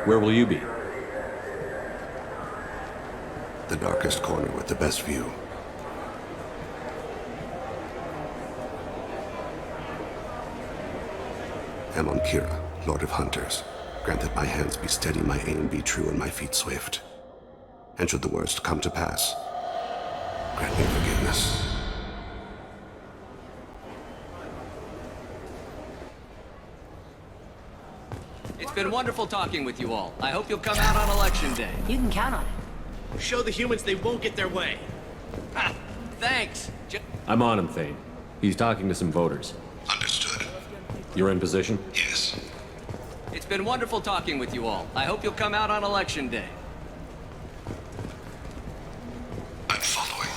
Where will you be? The darkest corner with the best view. am on Kira, Lord of Hunters. Grant that my hands be steady, my aim be true, and my feet swift. And should the worst come to pass, grant me forgiveness. It's been wonderful talking with you all. I hope you'll come out on election day. You can count on it. Show the humans they won't get their way. Ha! Thanks. I'm on him, Thane. He's talking to some voters. Understood. You're in position? Yes. It's been wonderful talking with you all. I hope you'll come out on election day. I'm following.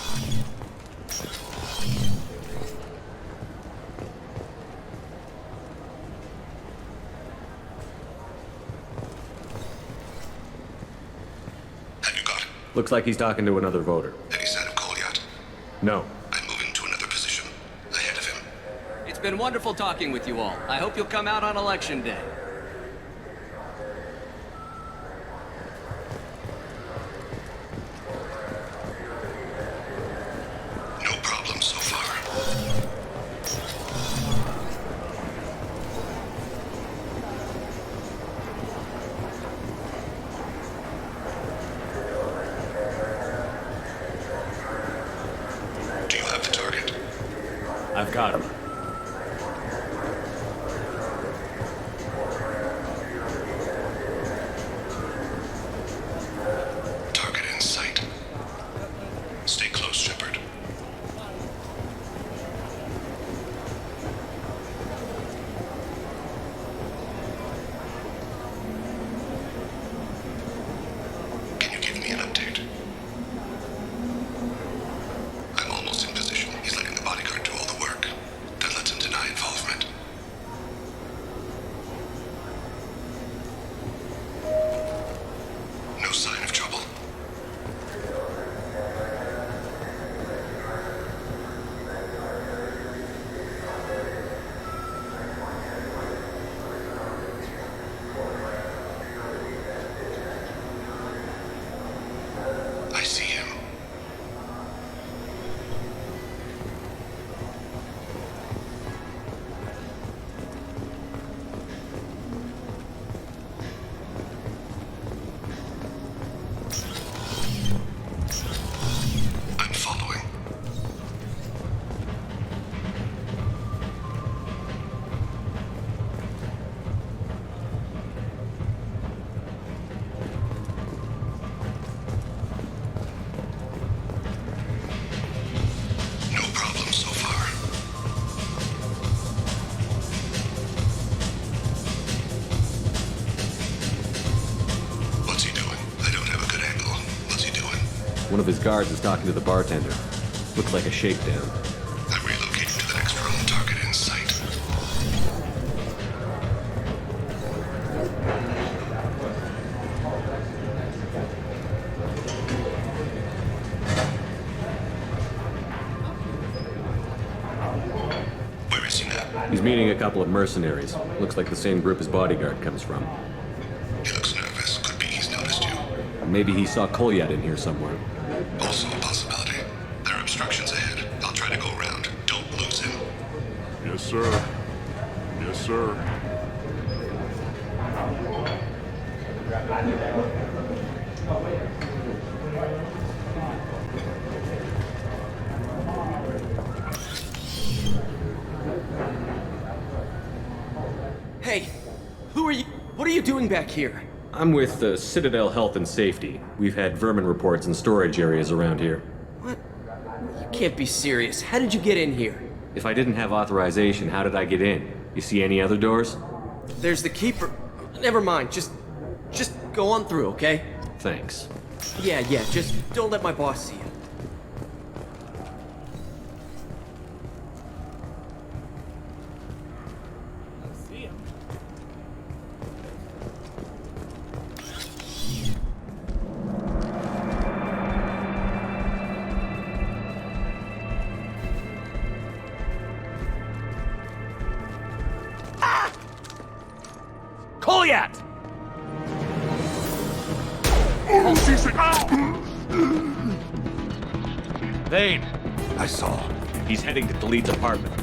Have you got it? Looks like he's talking to another voter. Any sign of Cole yet? No. I'm moving to another position. Ahead of him. It's been wonderful talking with you all. I hope you'll come out on election day. No problem so far. Do you have the target? I've got him. Target in sight. Stay close, Shepard. Can you give me an update? I'm almost in position. He's letting the bodyguard do all the work. That lets him deny involvement. No sign of trouble. I see him. I'm following. No problem so far. What's he doing? I don't have a good angle. What's he doing? One of his guards is talking to the bartender. Looks like a shakedown. I'm relocating to the next room. Target in sight. Where is he now? He's meeting a couple of mercenaries. Looks like the same group his bodyguard comes from. He looks nervous. Could be he's noticed you. Maybe he saw Kolyat in here somewhere. Also a possibility. There are obstructions ahead. I'll try to go around. Don't lose him. Yes, sir. Yes, sir. Hey, who are you? What are you doing back here? I'm with the Citadel Health and Safety. We've had vermin reports in storage areas around here. What? You can't be serious. How did you get in here? If I didn't have authorization, how did I get in? You see any other doors? There's the keeper. Never mind. Just go on through, okay? Thanks. Yeah. Just don't let my boss see you. Kolyat! Thane! I saw. He's heading to the lead's apartment.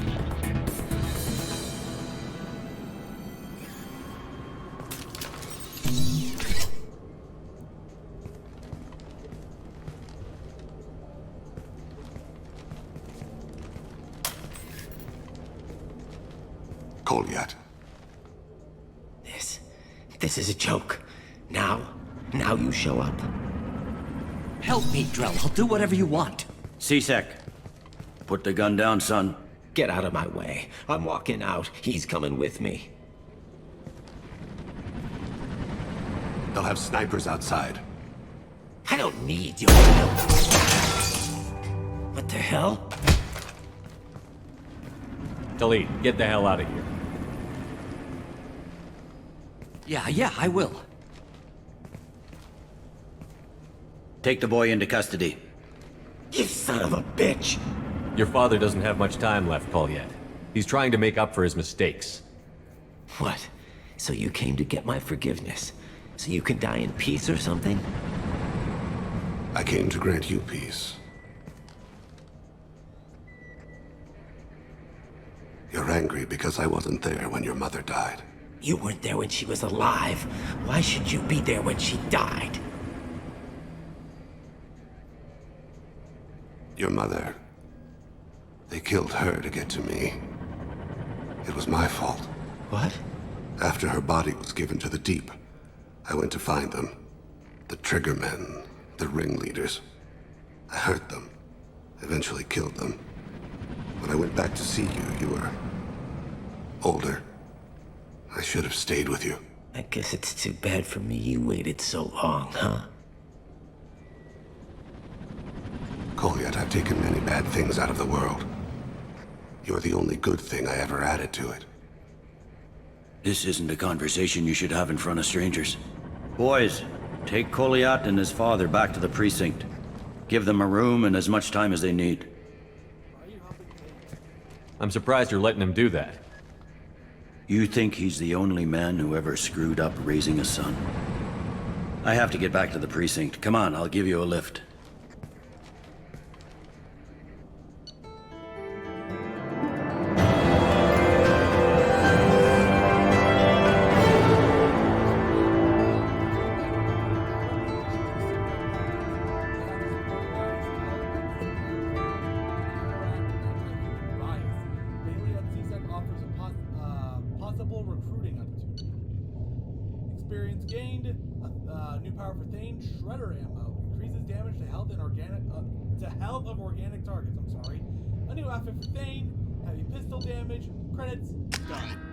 Kolyat. This is a joke. Now you show up. Help me, Drell. I'll do whatever you want. C-Sec. Put the gun down, son. Get out of my way. I'm walking out. He's coming with me. They'll have snipers outside. I don't need you. What the hell? Tali, get the hell out of here. Yeah, I will. Take the boy into custody. You son of a bitch! Your father doesn't have much time left, Kolyat. He's trying to make up for his mistakes. What? So you came to get my forgiveness? So you can die in peace or something? I came to grant you peace. You're angry because I wasn't there when your mother died. You weren't there when she was alive. Why should you be there when she died? Your mother... They killed her to get to me. It was my fault. What? After her body was given to the deep, I went to find them. The triggermen, the ringleaders. I hurt them. Eventually killed them. When I went back to see you, you were... older. I should have stayed with you. I guess it's too bad for me you waited so long, huh? Kolyat, I've taken many bad things out of the world. You're the only good thing I ever added to it. This isn't a conversation you should have in front of strangers. Boys, take Kolyat and his father back to the precinct. Give them a room and as much time as they need. I'm surprised you're letting him do that. You think he's the only man who ever screwed up raising a son? I have to get back to the precinct. Come on, I'll give you a lift. Experience gained. New power for Thane. Shredder ammo increases damage to health and of organic targets. I'm sorry. A new outfit for Thane. Heavy pistol damage. Credits. Done.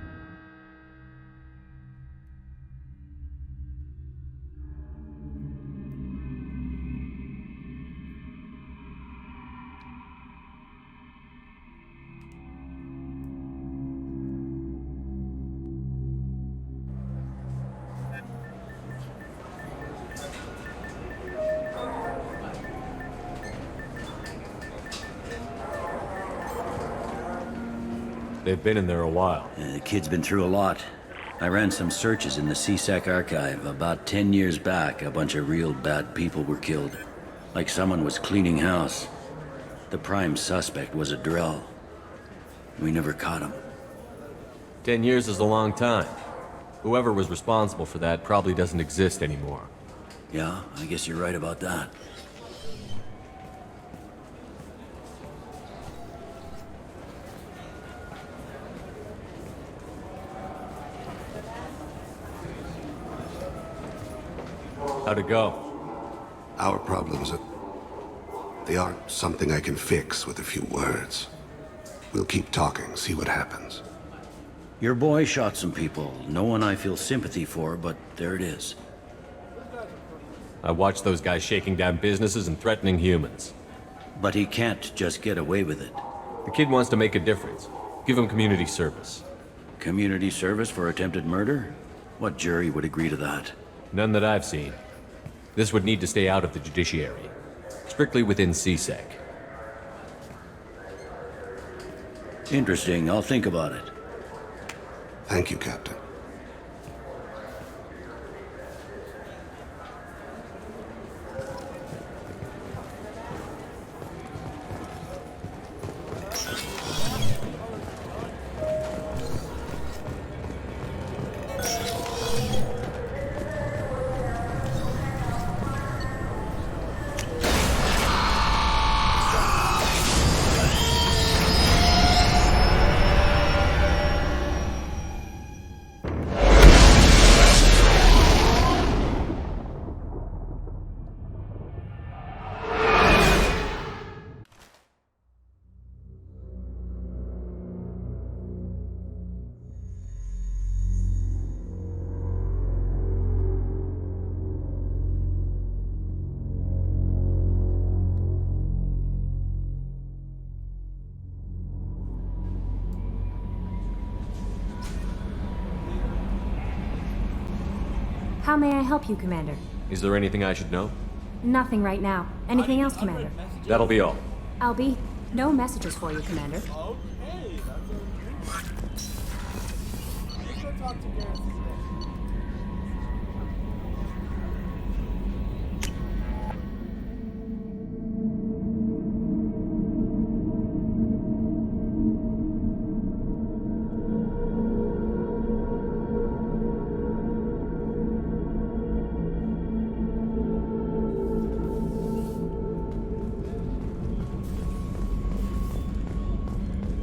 They've been in there a while. The kid's been through a lot. I ran some searches in the C-Sec archive. About 10 years back, a bunch of real bad people were killed. Like someone was cleaning house. The prime suspect was a Drell. We never caught him. 10 years is a long time. Whoever was responsible for that probably doesn't exist anymore. Yeah, I guess you're right about that. How'd it go? Our problems they aren't something I can fix with a few words. We'll keep talking, see what happens. Your boy shot some people. No one I feel sympathy for, but there it is. I watched those guys shaking down businesses and threatening humans. But he can't just get away with it. The kid wants to make a difference. Give him community service. Community service for attempted murder? What jury would agree to that? None that I've seen. This would need to stay out of the judiciary. Strictly within C-Sec. Interesting. I'll think about it. Thank you, Captain. How may I help you, Commander? Is there anything I should know? Nothing right now. Anything else, Commander? That'll be all. Albie, no messages for you, Commander. Okay, that's Let's go talk to Garrus.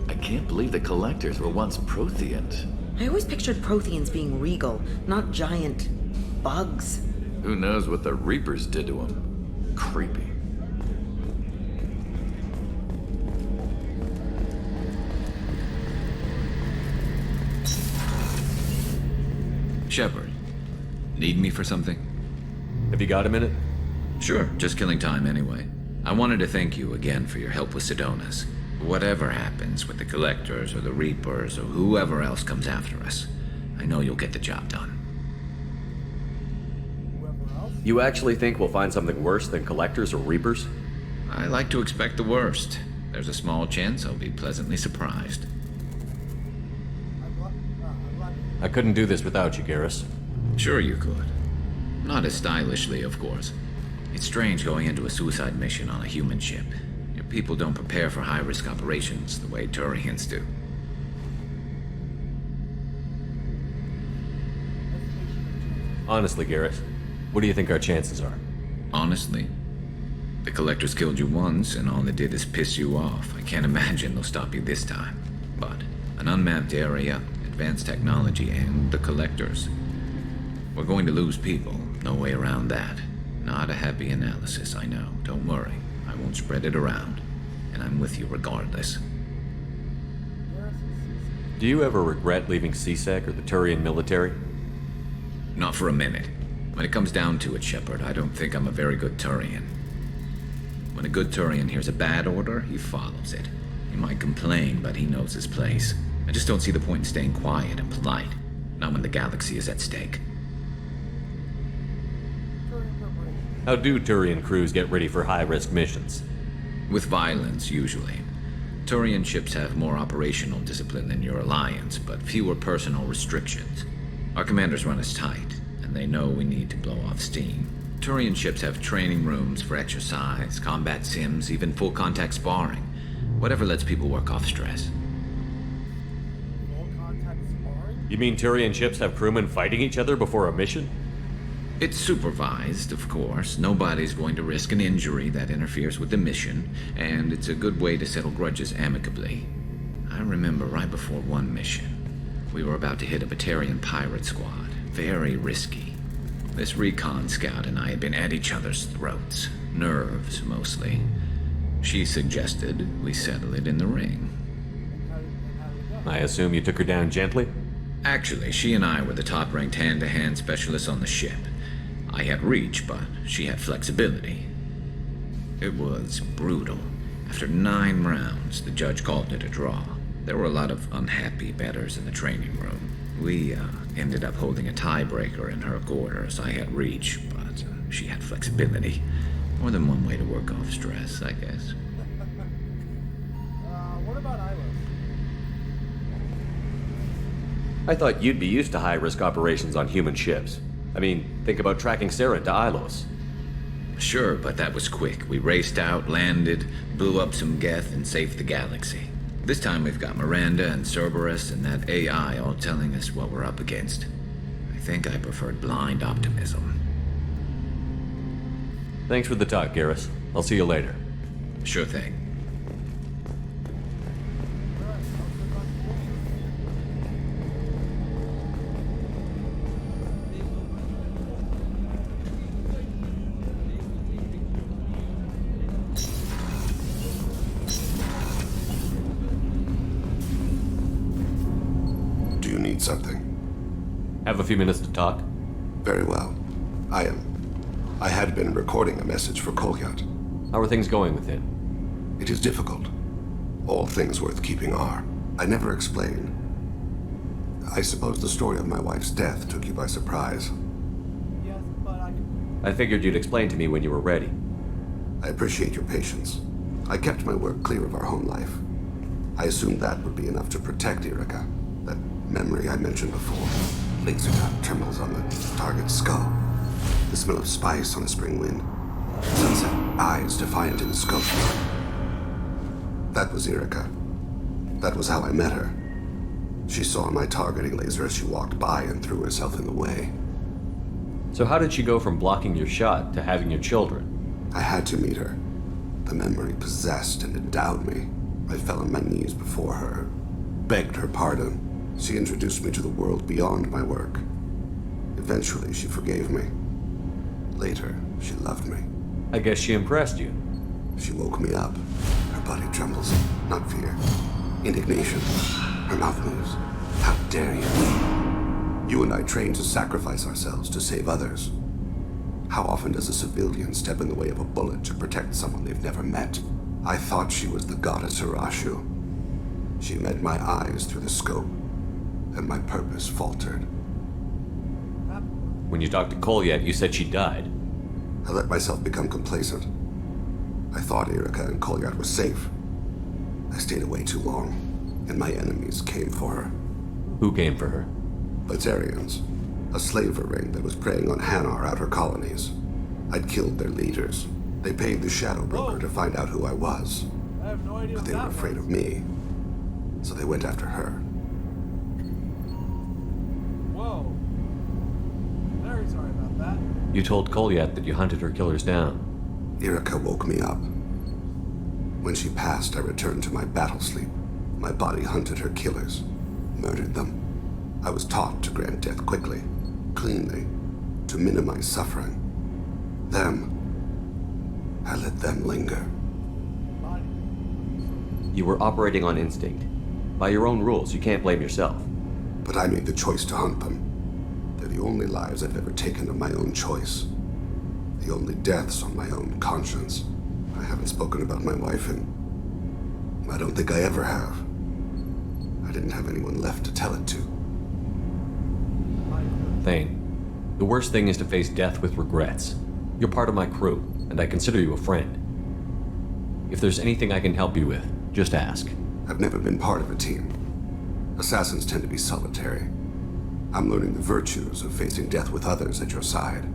I can't believe the Collectors were once Protheans. I always pictured Protheans being regal, not giant bugs. Who knows what the Reapers did to them? Creepy. Shepard, need me for something? Have you got a minute? Sure, just killing time anyway. I wanted to thank you again for your help with Sidonis. Whatever happens with the Collectors or the Reapers or whoever else comes after us, I know you'll get the job done. You actually think we'll find something worse than Collectors or Reapers? I like to expect the worst. There's a small chance I'll be pleasantly surprised. I couldn't do this without you, Garrus. Sure you could. Not as stylishly, of course. It's strange going into a suicide mission on a human ship. Your people don't prepare for high-risk operations the way Turians do. Honestly, Garrus, what do you think our chances are? Honestly? The Collectors killed you once, and all they did is piss you off. I can't imagine they'll stop you this time. But an unmapped area, advanced technology, and the Collectors. We're going to lose people. No way around that. Not a happy analysis, I know. Don't worry. I won't spread it around. And I'm with you regardless. Do you ever regret leaving C-Sec or the Turian military? Not for a minute. When it comes down to it, Shepard, I don't think I'm a very good Turian. When a good Turian hears a bad order, he follows it. He might complain, but he knows his place. I just don't see the point in staying quiet and polite. Not when the galaxy is at stake. How do Turian crews get ready for high-risk missions? With violence, usually. Turian ships have more operational discipline than your alliance, but fewer personal restrictions. Our commanders run us tight, and they know we need to blow off steam. Turian ships have training rooms for exercise, combat sims, even full-contact sparring. Whatever lets people work off stress. You mean Turian ships have crewmen fighting each other before a mission? It's supervised, of course. Nobody's going to risk an injury that interferes with the mission, and it's a good way to settle grudges amicably. I remember right before one mission, we were about to hit a Batarian pirate squad. Very risky. This recon scout and I had been at each other's throats. Nerves, mostly. She suggested we settle it in the ring. I assume you took her down gently? Actually, she and I were the top-ranked hand-to-hand specialists on the ship. I had reach, but she had flexibility. It was brutal. After 9 rounds, the judge called it a draw. There were a lot of unhappy bettors in the training room. We ended up holding a tiebreaker in her quarters. I had reach, but she had flexibility. More than one way to work off stress, I guess. What about Ilos? I thought you'd be used to high-risk operations on human ships. I mean, think about tracking Sarah to Ilos. Sure, but that was quick. We raced out, landed, blew up some Geth, and saved the galaxy. This time we've got Miranda and Cerberus and that AI all telling us what we're up against. I think I preferred blind optimism. Thanks for the talk, Garrus. I'll see you later. Sure thing. Something. Have a few minutes to talk? Very well. I had been recording a message for Kolyat. How are things going with him? It is difficult. All things worth keeping are. I never explain. I suppose the story of my wife's death took you by surprise. I figured you'd explain to me when you were ready. I appreciate your patience. I kept my work clear of our home life. I assumed that would be enough to protect Erica. That memory I mentioned before. Laser dot trembles on the target's skull. The smell of spice on a spring wind. Sunset eyes defiant in the scope. That was Erica. That was how I met her. She saw my targeting laser as she walked by and threw herself in the way. So how did she go from blocking your shot to having your children? I had to meet her. The memory possessed and endowed me. I fell on my knees before her, begged her pardon. She introduced me to the world beyond my work. Eventually, she forgave me. Later, she loved me. I guess she impressed you. She woke me up. Her body trembles. Not fear. Indignation. Her mouth moves. How dare you? You and I trained to sacrifice ourselves to save others. How often does a civilian step in the way of a bullet to protect someone they've never met? I thought she was the goddess Arashu. She met my eyes through the scope, and my purpose faltered. When you talked to Kolyat, you said she died. I let myself become complacent. I thought Erica and Kolyat were safe. I stayed away too long, and my enemies came for her. Who came for her? Batarians. A slaver ring that was preying on Hanar outer colonies. I'd killed their leaders. They paid the Shadow Broker to find out who I was. I have no idea. But they were afraid of me. So they went after her. Whoa. Very sorry about that. You told Kolyat that you hunted her killers down. Erica woke me up. When she passed, I returned to my battle sleep. My body hunted her killers, murdered them. I was taught to grant death quickly, cleanly, to minimize suffering. I let them linger. You were operating on instinct. By your own rules, you can't blame yourself. But I made the choice to hunt them. They're the only lives I've ever taken of my own choice. The only deaths on my own conscience. I haven't spoken about my wife, and I don't think I ever have. I didn't have anyone left to tell it to. Thane, the worst thing is to face death with regrets. You're part of my crew, and I consider you a friend. If there's anything I can help you with, just ask. I've never been part of a team. Assassins tend to be solitary. I'm learning the virtues of facing death with others at your side.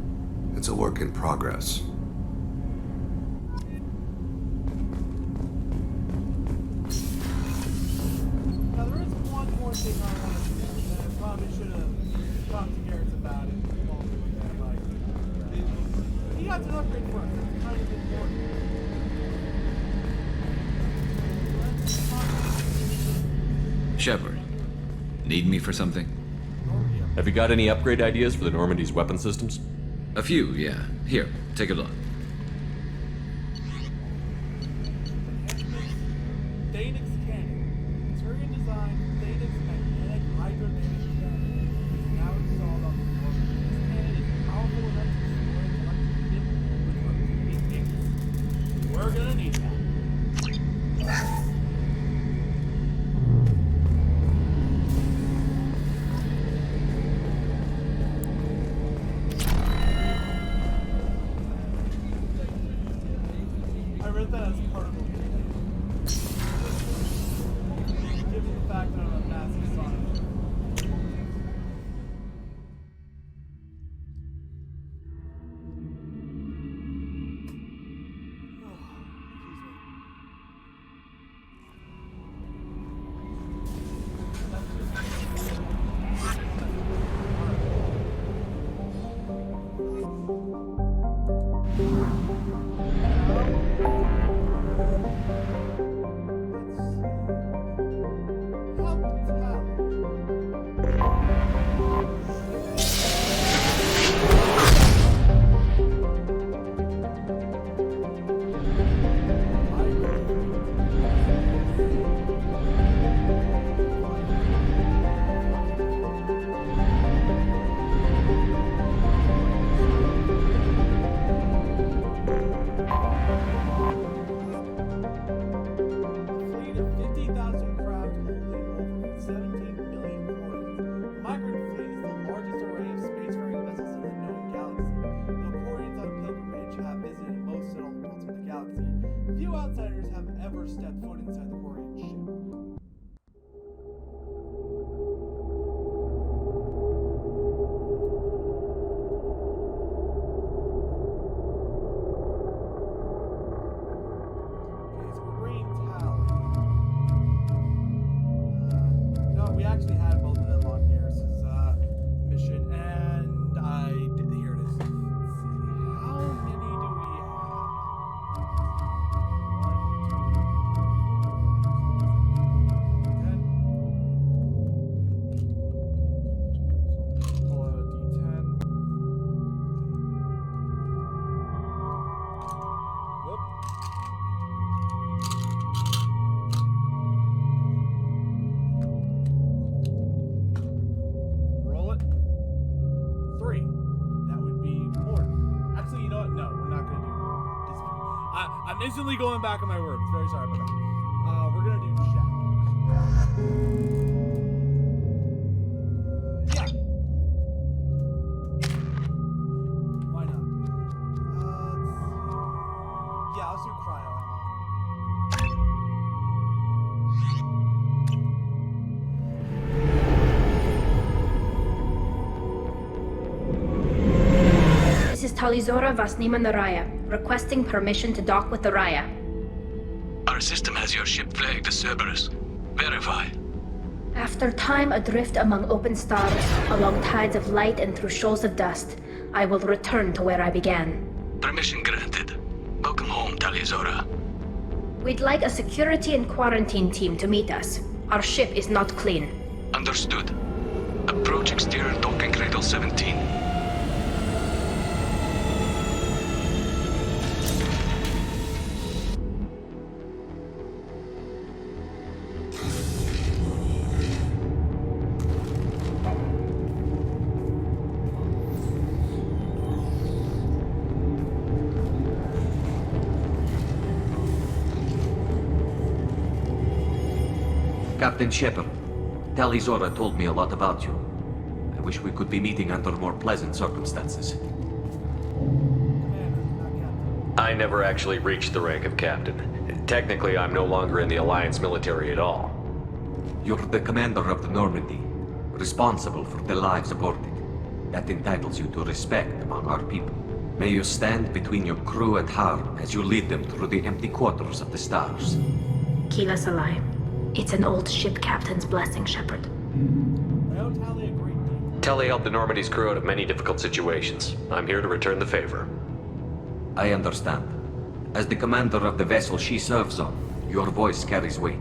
It's a work in progress. Now, there is one more thing I want to do, and I probably should have talked to Garrus about it while we were there. He got an upgrade for us. It's kind of important. Shepard, need me for something? Have you got any upgrade ideas for the Normandy's weapon systems? A few, yeah. Here, take a look. Thane cannon. Turian design, Thane magnetic hydrodynamic cannon. It's now installed on the Normandy. This cannon is powerful enough to destroy an electric ship with repeating hits. We're gonna need that. Few outsiders have ever stepped foot inside the Quarian ship. Okay, so we're bringing Tali. No, we actually had both of them on Garrus's mission, and here it is. Let's see, how many do we have? 1, 2, 3, 4, 5, 10. So pull out a D10. Whoop. Roll it. 3. That would be more. Actually, you know what? No, we're not going to do more. I'm instantly going back on my word. Very sorry about that. We're going to do Jack. Yeah. Why not? Let's see. Yeah, I'll do cryo ammo. This is Talizora Vasnima Naraya, requesting permission to dock with the Raya. Our system has your ship flagged as Cerberus. Verify. After time adrift among open stars, along tides of light and through shoals of dust, I will return to where I began. Permission granted. Welcome home, Talizora. We'd like a security and quarantine team to meet us. Our ship is not clean. Understood. Approach exterior docking cradle 17. Captain Shepard, Talizora told me a lot about you. I wish we could be meeting under more pleasant circumstances. I never actually reached the rank of captain. Technically, I'm no longer in the Alliance military at all. You're the commander of the Normandy, responsible for the lives aboard it. That entitles you to respect among our people. May you stand between your crew and harm as you lead them through the empty quarters of the stars. Keela Salai. It's an old ship captain's blessing, Shepard. Tali helped the Normandy's crew out of many difficult situations. I'm here to return the favor. I understand. As the commander of the vessel she serves on, your voice carries weight.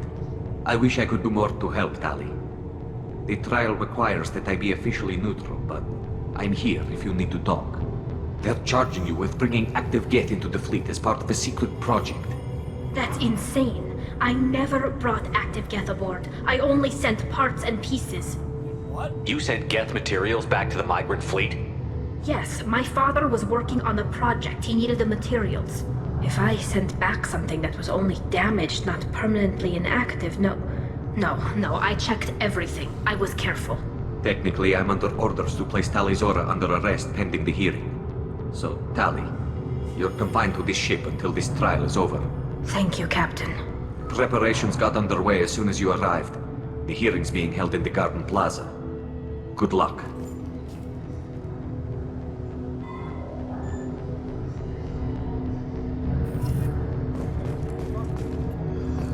I wish I could do more to help, Tali. The trial requires that I be officially neutral, but I'm here if you need to talk. They're charging you with bringing active Geth into the fleet as part of a secret project. That's insane. I never brought active Geth aboard. I only sent parts and pieces. What? You sent Geth materials back to the Migrant Fleet? Yes, my father was working on a project. He needed the materials. If I sent back something that was only damaged, not permanently inactive, no, I checked everything. I was careful. Technically, I'm under orders to place Talizora under arrest pending the hearing. So, Tali, you're confined to this ship until this trial is over. Thank you, Captain. Preparations got underway as soon as you arrived. The hearing's being held in the Garden Plaza. Good luck.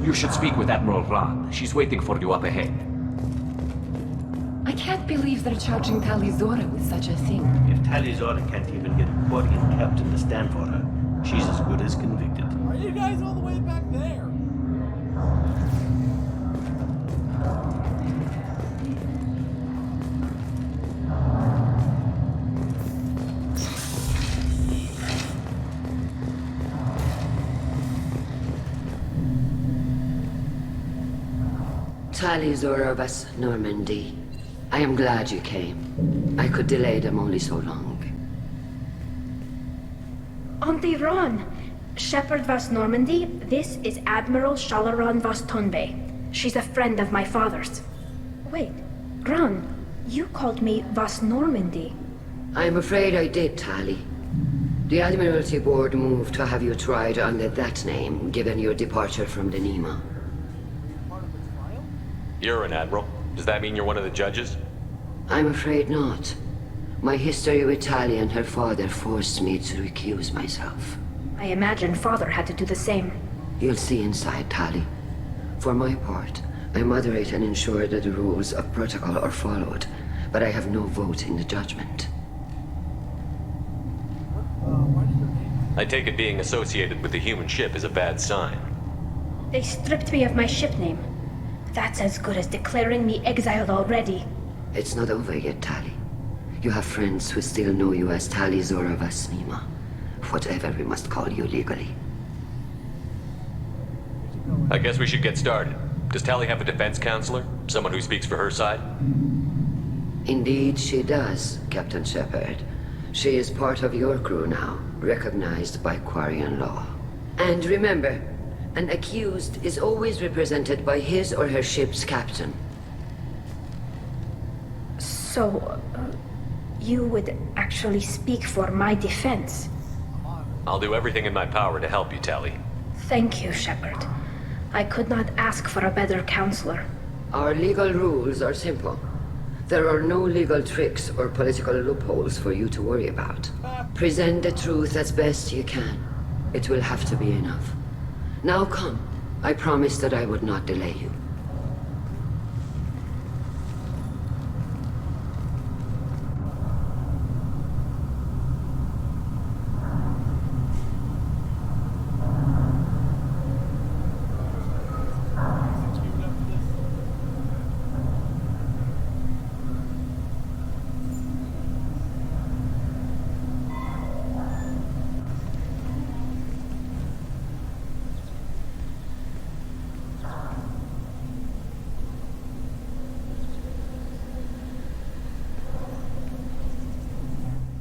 You should speak with Admiral Ran. She's waiting for you up ahead. I can't believe they're charging Talizora with such a thing. If Talizora can't even get a Quarian captain to stand for her, she's as good as convicted. Are you guys all the way back there? Talizora vas Normandy. I am glad you came. I could delay them only so long. Auntie Ron! Shepard vas Normandy, this is Admiral Shalaran vas Tonbe. She's a friend of my father's. Wait, Ron, you called me vas Normandy. I'm afraid I did, Tali. The Admiralty Board moved to have you tried under that name, given your departure from the Nima. You're an admiral. Does that mean you're one of the judges? I'm afraid not. My history with Tali and her father forced me to recuse myself. I imagine father had to do the same. You'll see inside, Tali. For my part, I moderate and ensure that the rules of protocol are followed, but I have no vote in the judgment. I take it being associated with the human ship is a bad sign. They stripped me of my ship name. That's as good as declaring me exiled already. It's not over yet, Tali. You have friends who still know you as Tali Zora Vasnima. Whatever we must call you legally. I guess we should get started. Does Tali have a defense counselor? Someone who speaks for her side? Indeed, she does, Captain Shepard. She is part of your crew now, recognized by Quarian law. And remember, an accused is always represented by his or her ship's captain. So, you would actually speak for my defense? I'll do everything in my power to help you, Tali. Thank you, Shepard. I could not ask for a better counselor. Our legal rules are simple. There are no legal tricks or political loopholes for you to worry about. Present the truth as best you can. It will have to be enough. Now come. I promised that I would not delay you.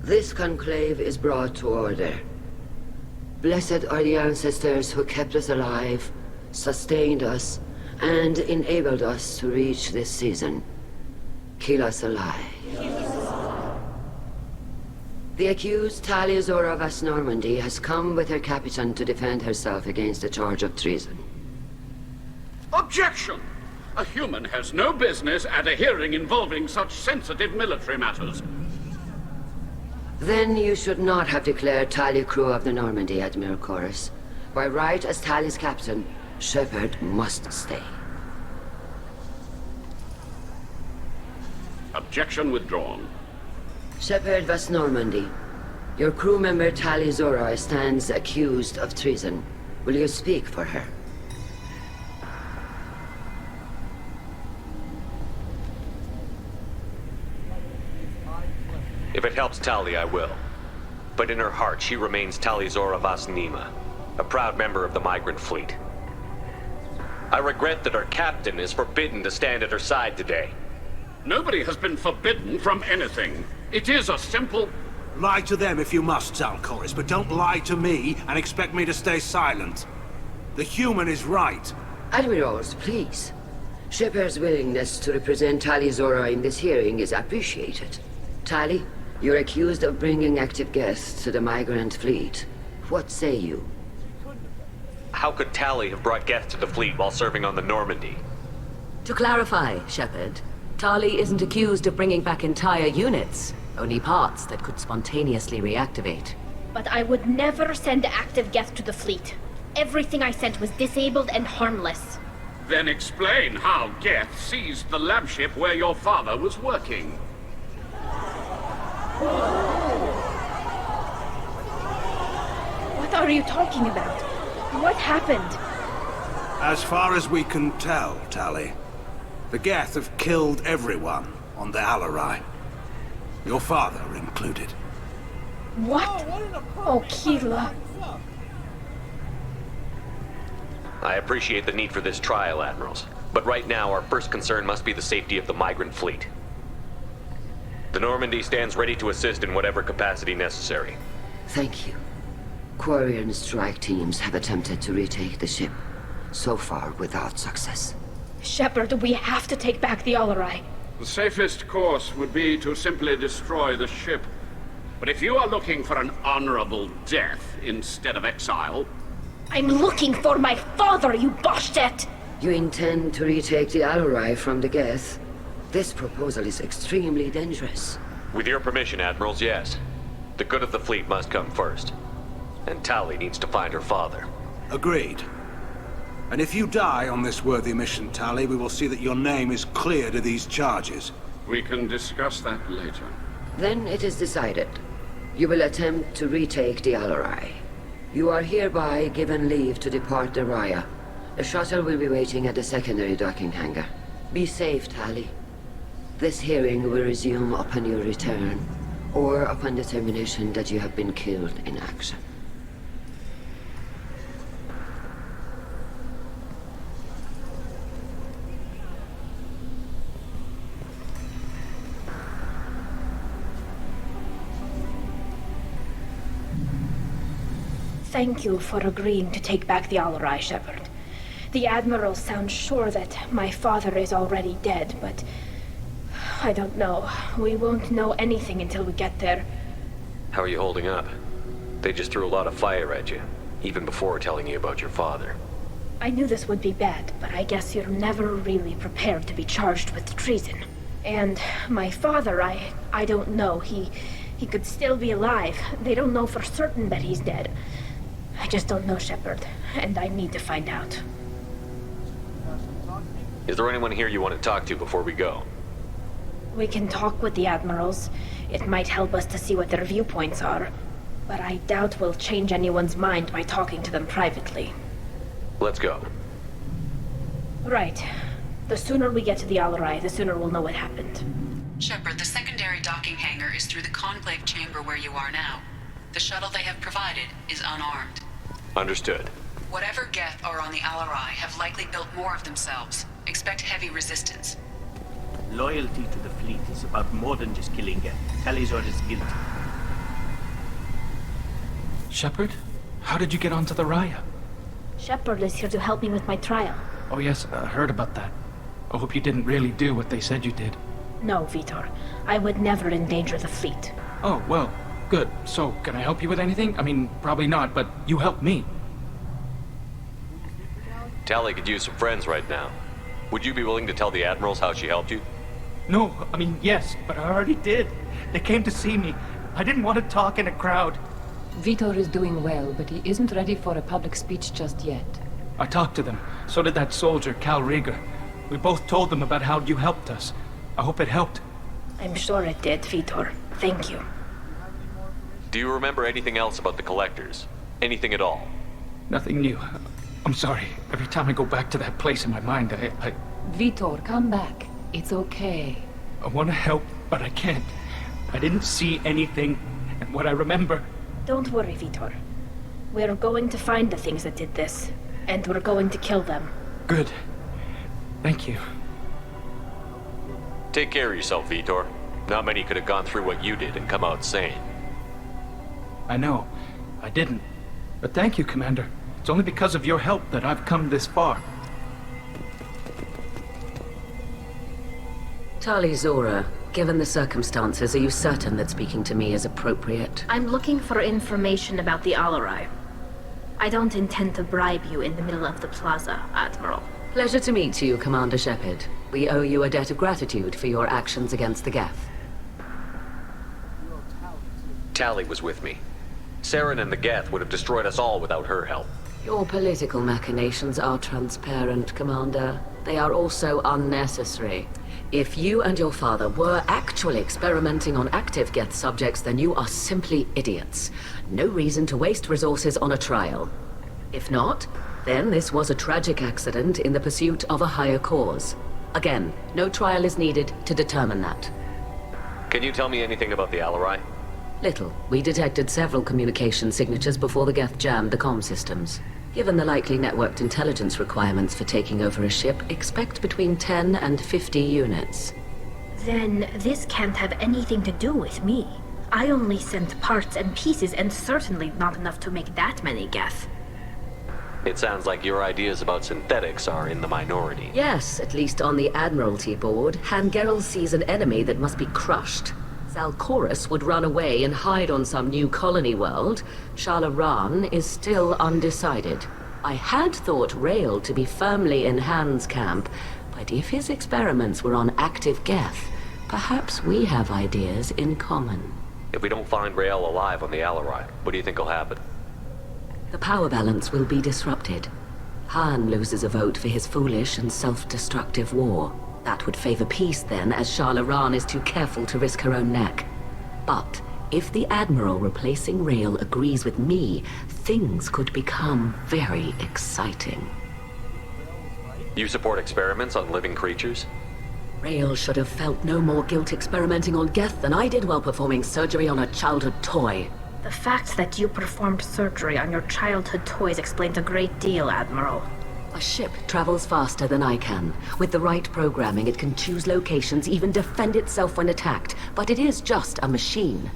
This conclave is brought to order. Blessed are the ancestors who kept us alive, sustained us, and enabled us to reach this season. Keep us alive. The accused Tali Zora Vas Normandy has come with her captain to defend herself against a charge of treason. Objection! A human has no business at a hearing involving such sensitive military matters. Then you should not have declared Tali crew of the Normandy, Admiral Garrus. By right as Tali's captain, Shepard must stay. Objection withdrawn. Shepard Vas Normandy, your crew member Tali Zora stands accused of treason. Will you speak for her? If it helps Tali, I will. But in her heart, she remains Tali Zora Vas Nima, a proud member of the Migrant Fleet. I regret that her captain is forbidden to stand at her side today. Nobody has been forbidden from anything. It is a simple... Lie to them if you must, Zalcoris, but don't lie to me and expect me to stay silent. The human is right. Admirals, please. Shepard's willingness to represent Tali Zora in this hearing is appreciated. Tali, you're accused of bringing active guests to the Migrant Fleet. What say you? How could Tali have brought guests to the fleet while serving on the Normandy? To clarify, Shepard, Tali isn't accused of bringing back entire units, only parts that could spontaneously reactivate. But I would never send active guests to the fleet. Everything I sent was disabled and harmless. Then explain how Geth seized the lab ship where your father was working. What are you talking about? What happened? As far as we can tell, Tali, the Geth have killed everyone on the Alarai. Your father included. What? Oh, Keela. I appreciate the need for this trial, Admirals. But right now, our first concern must be the safety of the Migrant Fleet. The Normandy stands ready to assist in whatever capacity necessary. Thank you. Quarian strike teams have attempted to retake the ship, so far without success. Shepard, we have to take back the Alarai. The safest course would be to simply destroy the ship. But if you are looking for an honorable death instead of exile... I'm looking for my father, you bastet! You intend to retake the Alarai from the Geth? This proposal is extremely dangerous. With your permission, Admirals, yes. The good of the fleet must come first. And Tali needs to find her father. Agreed. And if you die on this worthy mission, Tali, we will see that your name is cleared of these charges. We can discuss that later. Then it is decided. You will attempt to retake the Alarai. You are hereby given leave to depart the Raya. The shuttle will be waiting at the secondary docking hangar. Be safe, Tali. This hearing will resume upon your return, or upon determination that you have been killed in action. Thank you for agreeing to take back the Alarai, Shepard. The Admiral sounds sure that my father is already dead, but... I don't know. We won't know anything until we get there. How are you holding up? They just threw a lot of fire at you, even before telling you about your father. I knew this would be bad, but I guess you're never really prepared to be charged with treason. And my father, I don't know. He could still be alive. They don't know for certain that he's dead. I just don't know, Shepard, and I need to find out. Is there anyone here you want to talk to before we go? We can talk with the Admirals. It might help us to see what their viewpoints are. But I doubt we'll change anyone's mind by talking to them privately. Let's go. Right. The sooner we get to the Alarai, the sooner we'll know what happened. Shepard, the secondary docking hangar is through the conclave chamber where you are now. The shuttle they have provided is unarmed. Understood. Whatever Geth are on the Alarai have likely built more of themselves. Expect heavy resistance. Loyalty to the fleet is about more than just killing Geth. Talizor is guilty. Shepard? How did you get onto the Raya? Shepard is here to help me with my trial. Oh yes, I heard about that. I hope you didn't really do what they said you did. No, Vitor. I would never endanger the fleet. Oh, well, good. So, can I help you with anything? I mean, probably not, but you helped me. Tali could use some friends right now. Would you be willing to tell the Admirals how she helped you? No, I mean, yes, but I already did. They came to see me. I didn't want to talk in a crowd. Vitor is doing well, but he isn't ready for a public speech just yet. I talked to them. So did that soldier, Cal Rieger. We both told them about how you helped us. I hope it helped. I'm sure it did, Vitor. Thank you. Do you remember anything else about the Collectors? Anything at all? Nothing new. I'm sorry. Every time I go back to that place in my mind, I... Vitor, come back. It's okay. I want to help, but I can't. I didn't see anything, and what I remember... Don't worry, Vitor. We're going to find the things that did this, and we're going to kill them. Good. Thank you. Take care of yourself, Vitor. Not many could have gone through what you did and come out sane. I know. I didn't. But thank you, Commander. It's only because of your help that I've come this far. Tali Zora, given the circumstances, are you certain that speaking to me is appropriate? I'm looking for information about the Alarai. I don't intend to bribe you in the middle of the plaza, Admiral. Pleasure to meet you, Commander Shepard. We owe you a debt of gratitude for your actions against the Geth. Tali was with me. Saren and the Geth would have destroyed us all without her help. Your political machinations are transparent, Commander. They are also unnecessary. If you and your father were actually experimenting on active Geth subjects, then you are simply idiots. No reason to waste resources on a trial. If not, then this was a tragic accident in the pursuit of a higher cause. Again, no trial is needed to determine that. Can you tell me anything about the Alarai? Little. We detected several communication signatures before the Geth jammed the comm systems. Given the likely networked intelligence requirements for taking over a ship, expect between 10 and 50 units. Then this can't have anything to do with me. I only sent parts and pieces, and certainly not enough to make that many Geth. It sounds like your ideas about synthetics are in the minority. Yes, at least on the Admiralty board, Han Gerrel sees an enemy that must be crushed. Zalcorus would run away and hide on some new colony world. Shalaran is still undecided. I had thought Rael to be firmly in Han's camp, but if his experiments were on active Geth, perhaps we have ideas in common. If we don't find Rael alive on the Alarai, what do you think will happen? The power balance will be disrupted. Han loses a vote for his foolish and self-destructive war. That would favor peace then, as Shalaran is too careful to risk her own neck. But if the Admiral replacing Rael agrees with me, things could become very exciting. You support experiments on living creatures? Rael should have felt no more guilt experimenting on Geth than I did while performing surgery on a childhood toy. The fact that you performed surgery on your childhood toys explains a great deal, Admiral. A ship travels faster than I can. With the right programming, it can choose locations, even defend itself when attacked. But it is just a machine.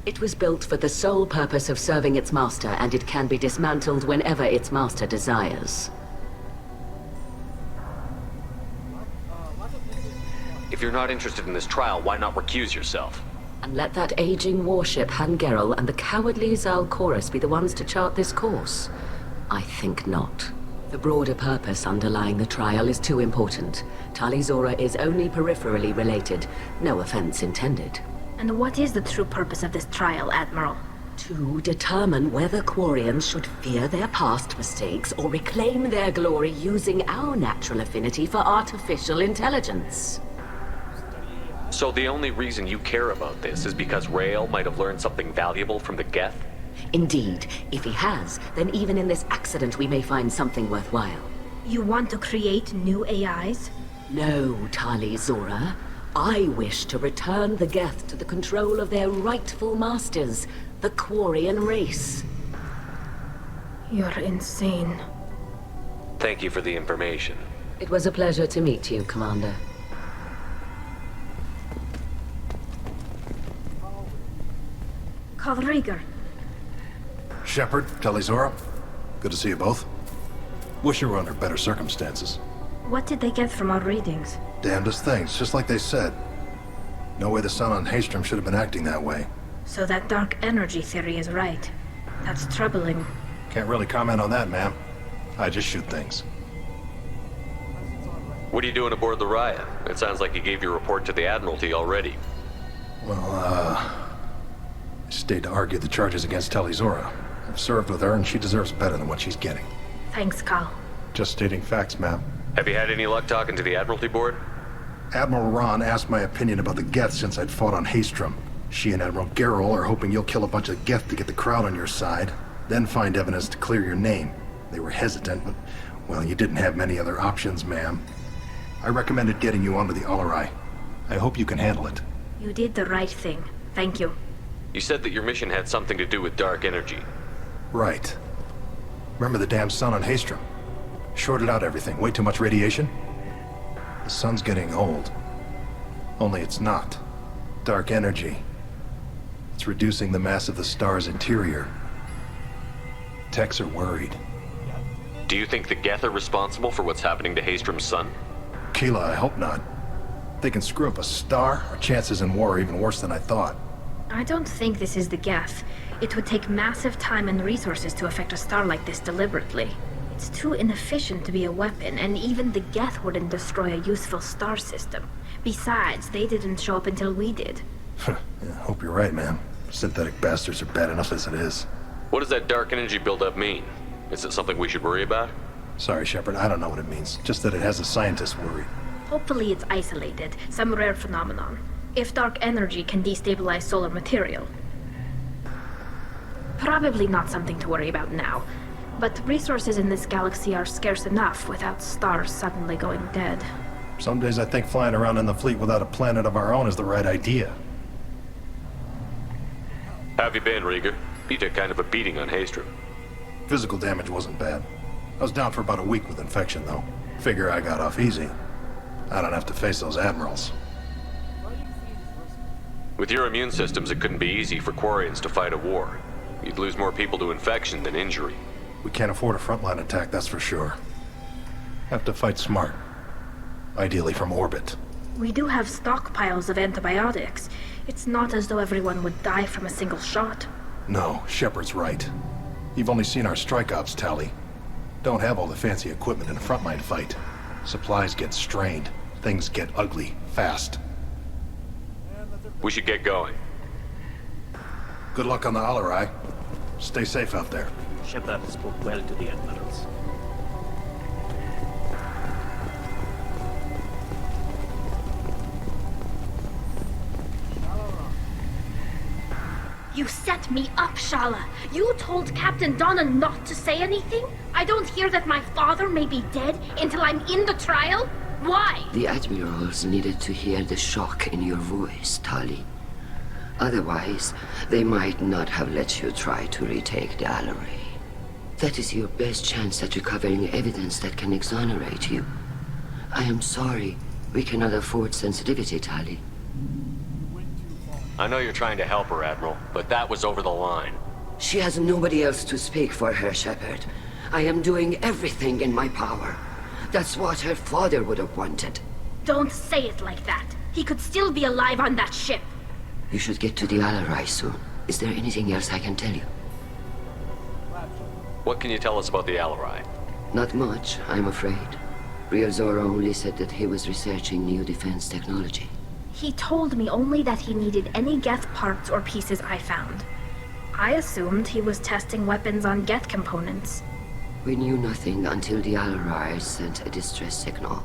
It was built for the sole purpose of serving its master, and it can be dismantled whenever its master desires. If you're not interested in this trial, why not recuse yourself? And let that aging warship Hangerel and the cowardly Zalcorus be the ones to chart this course? I think not. The broader purpose underlying the trial is too important. Tali Zora is only peripherally related. No offense intended. And what is the true purpose of this trial, Admiral? To determine whether Quarians should fear their past mistakes or reclaim their glory using our natural affinity for artificial intelligence. So the only reason you care about this is because Rael might have learned something valuable from the Geth? Indeed. If he has, then even in this accident we may find something worthwhile. You want to create new AIs? No, Tali Zora. I wish to return the Geth to the control of their rightful masters, the Quarian race. You're insane. Thank you for the information. It was a pleasure to meet you, Commander. Call Rieger. Shepard, Tali Zora. Good to see you both. Wish you were under better circumstances. What did they get from our readings? Damnedest things, just like they said. No way the sun on Haystrom should have been acting that way. So that dark energy theory is right. That's troubling. Can't really comment on that, ma'am. I just shoot things. What are you doing aboard the Raya? It sounds like you gave your report to the Admiralty already. Well, I stayed to argue the charges against Tali Zora. I've served with her, and she deserves better than what she's getting. Thanks, Cal. Just stating facts, ma'am. Have you had any luck talking to the Admiralty board? Admiral Ron asked my opinion about the Geth since I'd fought on Haystrom. She and Admiral Garrus are hoping you'll kill a bunch of Geth to get the crowd on your side, then find evidence to clear your name. They were hesitant, but, well, you didn't have many other options, ma'am. I recommended getting you onto the Alarai. I hope you can handle it. You did the right thing. Thank you. You said that your mission had something to do with dark energy. Right. Remember the damn sun on Haystrom? Shorted out everything. Way too much radiation? The sun's getting old. Only it's not. Dark energy. It's reducing the mass of the star's interior. Techs are worried. Do you think the Geth are responsible for what's happening to Haystrom's sun? Keela, I hope not. If they can screw up a star, our chances in war are even worse than I thought. I don't think this is the Geth. It would take massive time and resources to affect a star like this deliberately. It's too inefficient to be a weapon, and even the Geth wouldn't destroy a useful star system. Besides, they didn't show up until we did. Yeah, hope you're right, man. Synthetic bastards are bad enough as it is. What does that dark energy buildup mean? Is it something we should worry about? Sorry, Shepard, I don't know what it means. Just that it has a scientist worried. Hopefully it's isolated, some rare phenomenon. If dark energy can destabilize solar material. Probably not something to worry about now. But resources in this galaxy are scarce enough without stars suddenly going dead. Some days I think flying around in the fleet without a planet of our own is the right idea. How have you been, Rieger? You took kind of a beating on Haystrom. Physical damage wasn't bad. I was down for about a week with infection, though. Figure I got off easy. I don't have to face those admirals. With your immune systems, it couldn't be easy for Quarians to fight a war. You'd lose more people to infection than injury. We can't afford a frontline attack, that's for sure. Have to fight smart. Ideally from orbit. We do have stockpiles of antibiotics. It's not as though everyone would die from a single shot. No, Shepard's right. You've only seen our strike ops, Tali. Don't have all the fancy equipment in a frontline fight. Supplies get strained. Things get ugly, fast. We should get going. Good luck on the Alarai. Stay safe out there. Shepard spoke well to the admirals. You set me up, Shala. You told Captain Donna not to say anything? I don't hear that my father may be dead until I'm in the trial? Why? The admirals needed to hear the shock in your voice, Tali. Otherwise, they might not have let you try to retake the Alarai. That is your best chance at recovering evidence that can exonerate you. I am sorry. We cannot afford sensitivity, Tali. I know you're trying to help her, Admiral, but that was over the line. She has nobody else to speak for her, Shepard. I am doing everything in my power. That's what her father would have wanted. Don't say it like that. He could still be alive on that ship. You should get to the Alarai soon. Is there anything else I can tell you? What can you tell us about the Alarai? Not much, I'm afraid. Real Zora only said that he was researching new defense technology. He told me only that he needed any Geth parts or pieces I found. I assumed he was testing weapons on Geth components. We knew nothing until the Alarai sent a distress signal,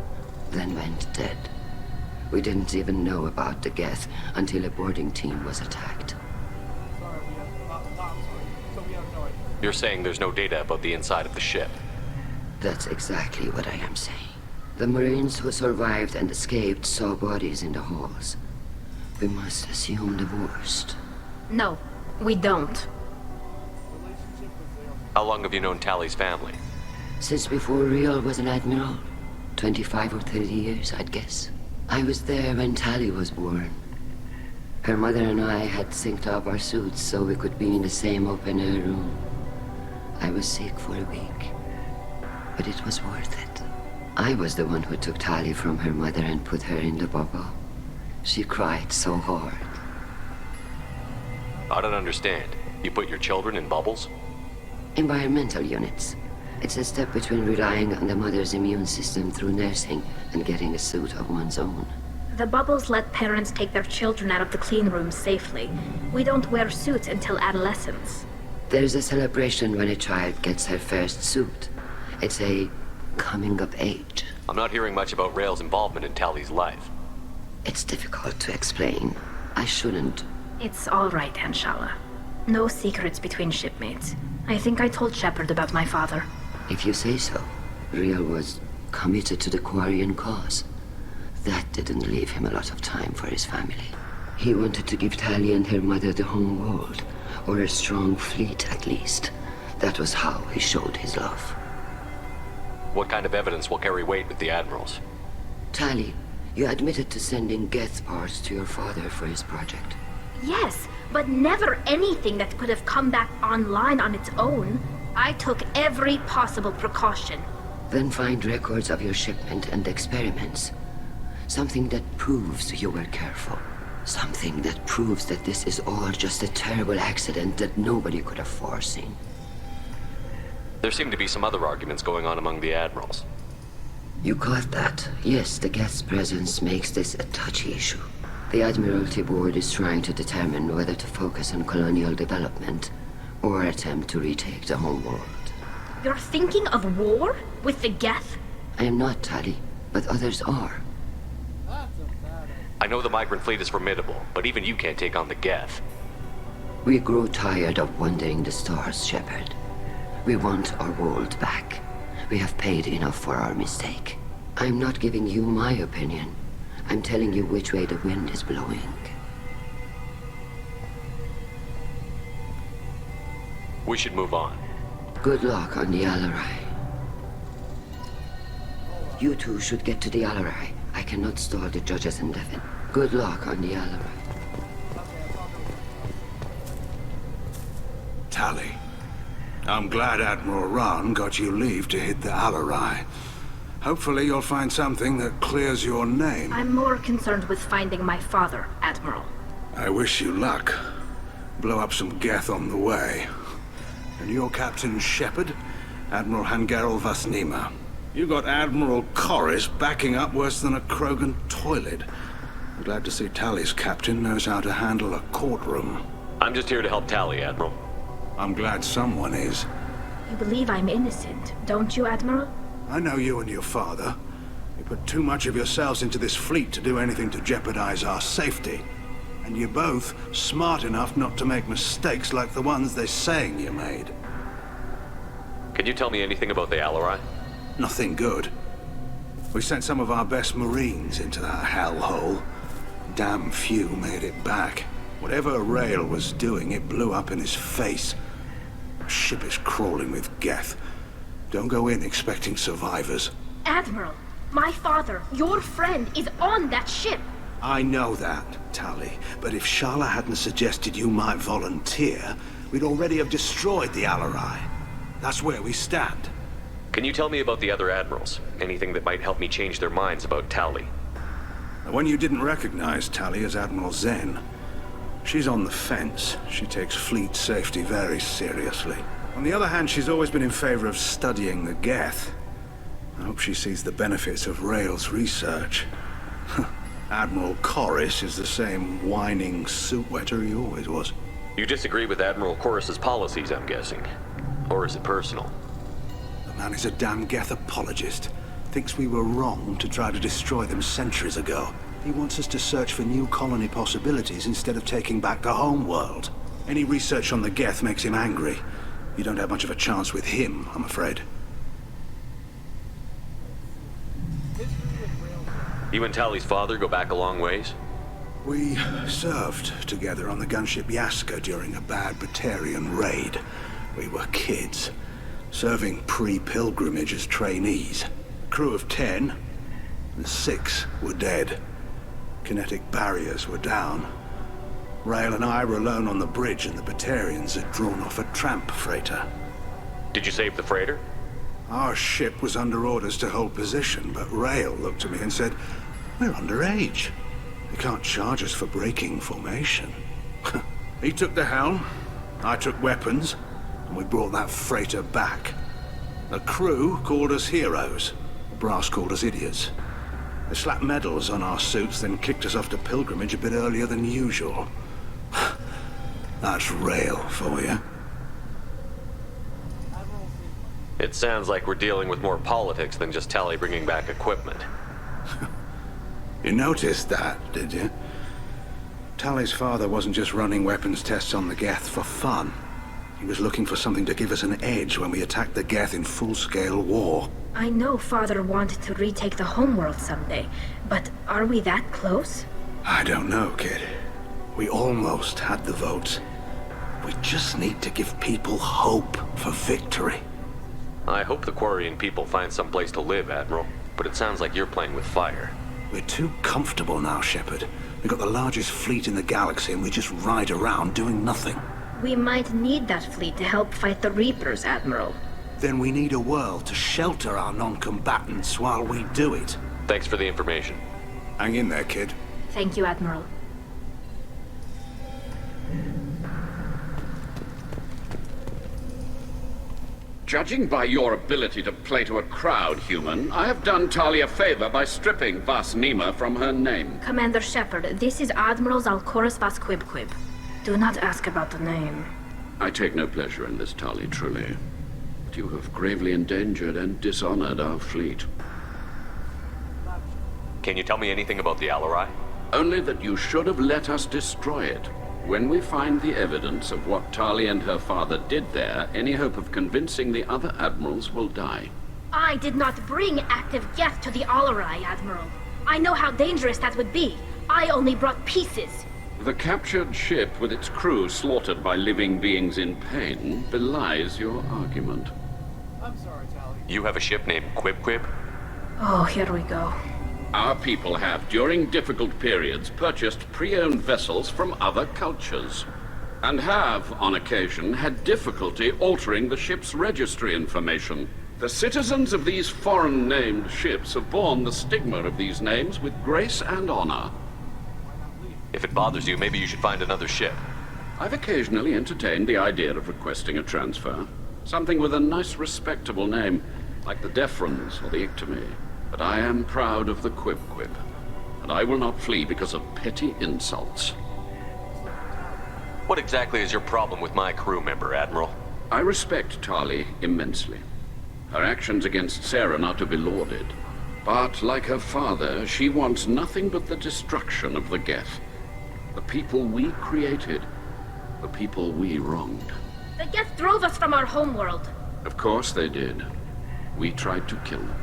then went dead. We didn't even know about the Geth until a boarding team was attacked. You're saying there's no data about the inside of the ship? That's exactly what I am saying. The Marines who survived and escaped saw bodies in the halls. We must assume the worst. No, we don't. How long have you known Tali's family? Since before Real was an admiral. 25 or 30 years, I'd guess. I was there when Tali was born. Her mother and I had synced up our suits so we could be in the same open-air room. I was sick for a week, but it was worth it. I was the one who took Tali from her mother and put her in the bubble. She cried so hard. I don't understand. You put your children in bubbles? Environmental units. It's a step between relying on the mother's immune system through nursing and getting a suit of one's own. The bubbles let parents take their children out of the clean rooms safely. We don't wear suits until adolescence. There's a celebration when a child gets her first suit. It's a coming of age. I'm not hearing much about Rail's involvement in Tali's life. It's difficult to explain. I shouldn't. It's all right, Anshala. No secrets between shipmates. I think I told Shepard about my father. If you say so. Real was committed to the Quarian cause. That didn't leave him a lot of time for his family. He wanted to give Tali and her mother the home world, or a strong fleet at least. That was how he showed his love. What kind of evidence will carry weight with the admirals? Tali, you admitted to sending Geth parts to your father for his project. Yes, but never anything that could have come back online on its own. I took every possible precaution. Then find records of your shipment and experiments. Something that proves you were careful. Something that proves that this is all just a terrible accident that nobody could have foreseen. There seem to be some other arguments going on among the admirals. You caught that? Yes, the Geth's presence makes this a touchy issue. The Admiralty Board is trying to determine whether to focus on colonial development or attempt to retake the home world. You're thinking of war? With the Geth? I am not, Tali, but others are. I know the Migrant Fleet is formidable, but even you can't take on the Geth. We grow tired of wandering the stars, Shepard. We want our world back. We have paid enough for our mistake. I'm not giving you my opinion. I'm telling you which way the wind is blowing. We should move on. Good luck on the Alarai. You two should get to the Alarai. I cannot stall the judges in Devon. Good luck on the Alarai. Tali, I'm glad Admiral Rahn got you leave to hit the Alarai. Hopefully you'll find something that clears your name. I'm more concerned with finding my father, Admiral. I wish you luck. Blow up some Geth on the way. And your Captain Shepard, Admiral Hangarel Vasnima. You got Admiral Corris backing up worse than a Krogan toilet. I'm glad to see Tali's captain knows how to handle a courtroom. I'm just here to help Tali, Admiral. I'm glad someone is. You believe I'm innocent, don't you, Admiral? I know you and your father. You put too much of yourselves into this fleet to do anything to jeopardize our safety. And you're both smart enough not to make mistakes like the ones they're saying you made. Can you tell me anything about the Alarai? Nothing good. We sent some of our best Marines into that hellhole. Damn few made it back. Whatever Rail was doing, it blew up in his face. The ship is crawling with Geth. Don't go in expecting survivors. Admiral, my father, your friend, is on that ship. I know that, Tali. But if Shala hadn't suggested you might volunteer, we'd already have destroyed the Alarai. That's where we stand. Can you tell me about the other admirals? Anything that might help me change their minds about Tali? The one you didn't recognize, Tali, is Admiral Zen. She's on the fence. She takes fleet safety very seriously. On the other hand, she's always been in favor of studying the Geth. I hope she sees the benefits of Rail's research. Admiral Corris is the same whining suit-wetter he always was. You disagree with Admiral Corris's policies, I'm guessing. Or is it personal? The man is a damn Geth apologist. Thinks we were wrong to try to destroy them centuries ago. He wants us to search for new colony possibilities instead of taking back the home world. Any research on the Geth makes him angry. You don't have much of a chance with him, I'm afraid. You and Tali's father go back a long ways? We served together on the gunship Yaska during a bad Batarian raid. We were kids, serving pre-pilgrimage as trainees. Crew of 10, and 6 were dead. Kinetic barriers were down. Rail and I were alone on the bridge, and the Batarians had drawn off a tramp freighter. Did you save the freighter? Our ship was under orders to hold position, but Rail looked at me and said, "We're underage. They can't charge us for breaking formation." He took the helm, I took weapons, and we brought that freighter back. The crew called us heroes. The brass called us idiots. They slapped medals on our suits, then kicked us off to pilgrimage a bit earlier than usual. That's Rail for you. It sounds like we're dealing with more politics than just Tali bringing back equipment. You noticed that, did you? Tali's father wasn't just running weapons tests on the Geth for fun. He was looking for something to give us an edge when we attacked the Geth in full-scale war. I know Father wanted to retake the homeworld someday, but are we that close? I don't know, kid. We almost had the votes. We just need to give people hope for victory. I hope the Quarian people find some place to live, Admiral, but it sounds like you're playing with fire. We're too comfortable now, Shepard. We've got the largest fleet in the galaxy and we just ride around doing nothing. We might need that fleet to help fight the Reapers, Admiral. Then we need a world to shelter our non-combatants while we do it. Thanks for the information. Hang in there, kid. Thank you, Admiral. Judging by your ability to play to a crowd, human, I have done Tali a favor by stripping Vasnima from her name. Commander Shepard, this is Admiral Zalkoris Vasquibquib. Do not ask about the name. I take no pleasure in this, Tali, truly. But you have gravely endangered and dishonored our fleet. Can you tell me anything about the Alarai? Only that you should have let us destroy it. When we find the evidence of what Tali and her father did there, any hope of convincing the other admirals will die. I did not bring active Geth to the Alarai, Admiral. I know how dangerous that would be. I only brought pieces. The captured ship with its crew slaughtered by living beings in pain belies your argument. I'm sorry, Tali. You have a ship named Quib? Oh, here we go. Our people have, during difficult periods, purchased pre-owned vessels from other cultures, and have, on occasion, had difficulty altering the ship's registry information. The citizens of these foreign-named ships have borne the stigma of these names with grace and honor. If it bothers you, maybe you should find another ship. I've occasionally entertained the idea of requesting a transfer. Something with a nice, respectable name, like the Deferens or the Ictomy. But I am proud of the Quib-Quib, and I will not flee because of petty insults. What exactly is your problem with my crew member, Admiral? I respect Tali immensely. Her actions against Saren are to be lauded. But, like her father, she wants nothing but the destruction of the Geth. The people we created. The people we wronged. The Geth drove us from our homeworld. Of course they did. We tried to kill them.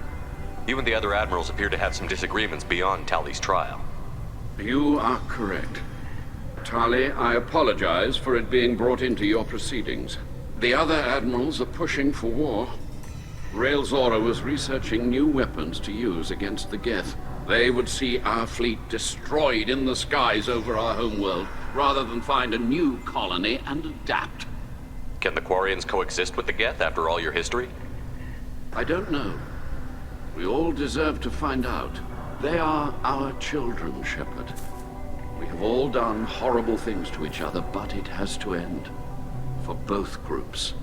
You and the other admirals appear to have some disagreements beyond Tali's trial. You are correct. Tali, I apologize for it being brought into your proceedings. The other admirals are pushing for war. Rael Zora was researching new weapons to use against the Geth. They would see our fleet destroyed in the skies over our homeworld, rather than find a new colony and adapt. Can the Quarians coexist with the Geth after all your history? I don't know. We all deserve to find out. They are our children, Shepard. We have all done horrible things to each other, but it has to end. For both groups.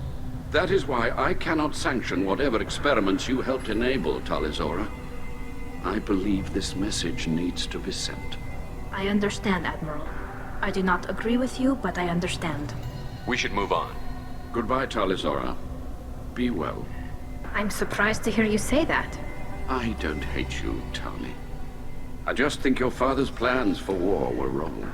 That is why I cannot sanction whatever experiments you helped enable, Tali Zora. I believe this message needs to be sent. I understand, Admiral. I do not agree with you, but I understand. We should move on. Goodbye, Tali Zora. Be well. I'm surprised to hear you say that. I don't hate you, Tali. I just think your father's plans for war were wrong.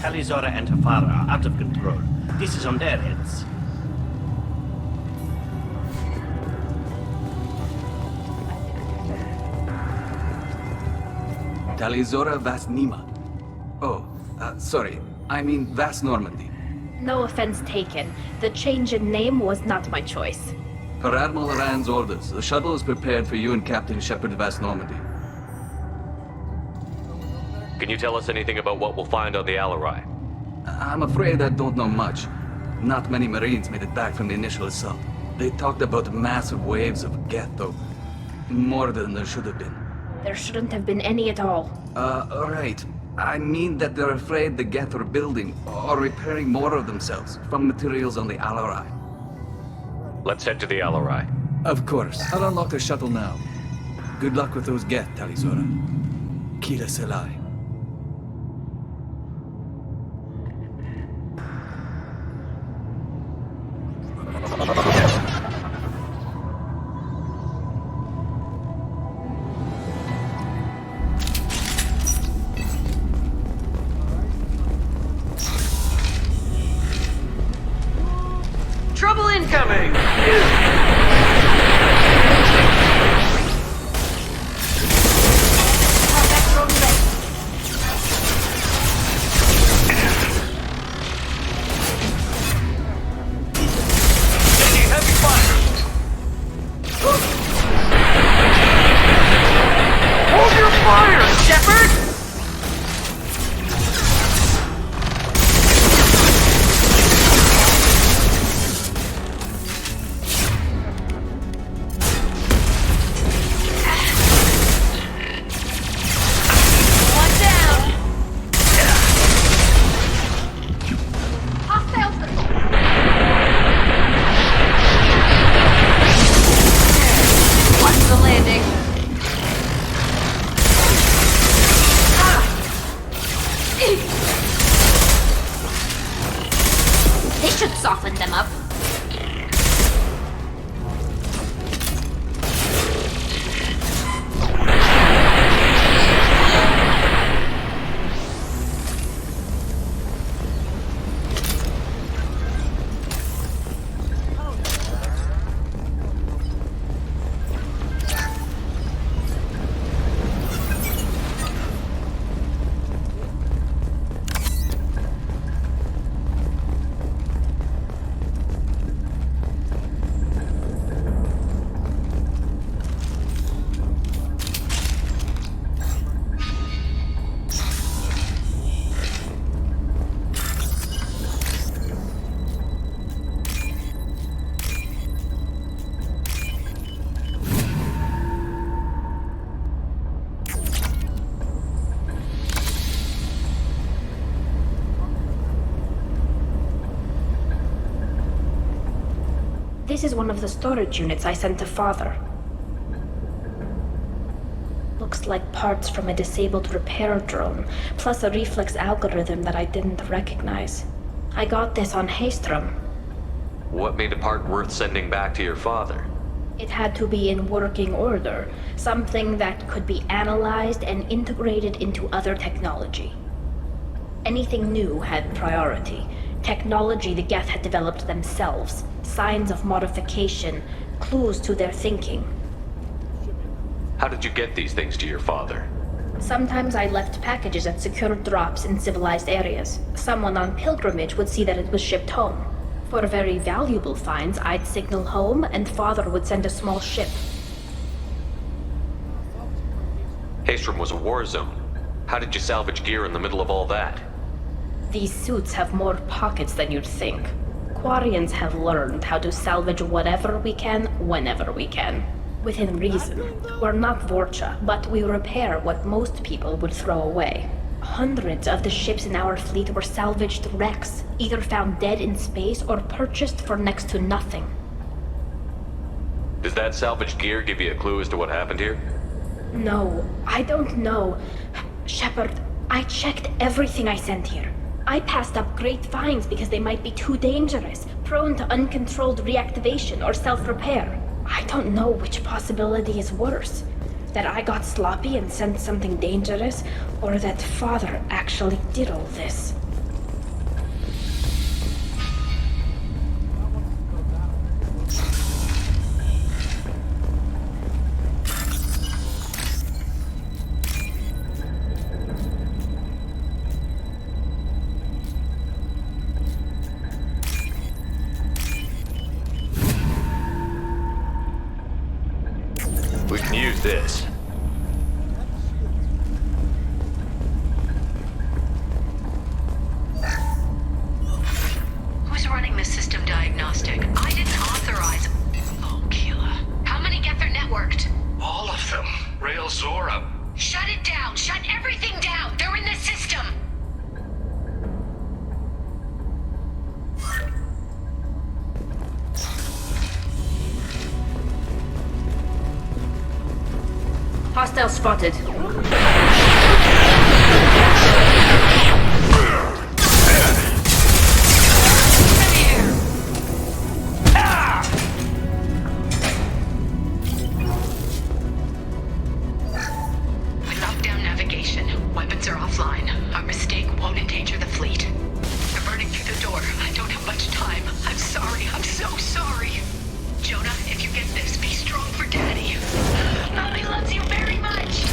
Tali Zora and her father are out of control. This is on their heads. Tali Zora Vas Nima. Oh, sorry. I mean Vas Normandy. No offense taken. The change in name was not my choice. Per Admiral Rand's orders, the shuttle is prepared for you and Captain Shepard Vas Normandy. Can you tell us anything about what we'll find on the Alarai? I'm afraid I don't know much. Not many Marines made it back from the initial assault. They talked about massive waves of Geth, though. More than there should have been. There shouldn't have been any at all. Right. I mean that they're afraid the Geth are building or repairing more of themselves from materials on the Alarai. Let's head to the Alarai. Of course. I'll unlock the shuttle now. Good luck with those Geth, Tali Zora. Kila Selai. Trouble incoming! Taking heavy fire! Hold your fire, Shepard! This is one of the storage units I sent to Father. Looks like parts from a disabled repair drone, plus a reflex algorithm that I didn't recognize. I got this on Haystrom. What made a part worth sending back to your father? It had to be in working order, something that could be analyzed and integrated into other technology. Anything new had priority. Technology the Geth had developed themselves, signs of modification, clues to their thinking. How did you get these things to your father? Sometimes I left packages at secured drops in civilized areas. Someone on pilgrimage would see that it was shipped home. For very valuable finds, I'd signal home, and Father would send a small ship. Haystrom was a war zone. How did you salvage gear in the middle of all that? These suits have more pockets than you'd think. Quarians have learned how to salvage whatever we can, whenever we can. Within reason. We're not Vorcha, but we repair what most people would throw away. Hundreds of the ships in our fleet were salvaged wrecks, either found dead in space or purchased for next to nothing. Does that salvaged gear give you a clue as to what happened here? No, I don't know. Shepard, I checked everything I sent here. I passed up great finds because they might be too dangerous, prone to uncontrolled reactivation or self-repair. I don't know which possibility is worse. That I got sloppy and sent something dangerous, or that Father actually did all this. We can use this. Who's running the system diagnostic? I didn't authorize. Oh, Keela. How many Geth are networked? All of them. Rail Zora. Shut it down! Shut everything down! They're in the system! Hostile spotted. We locked down navigation. Weapons are offline. Our mistake won't endanger the fleet. They're burning through the door. I don't have much time. I'm sorry. I'm so sorry. Jonah, if you get this, be strong for Daddy. Mommy loves you very much.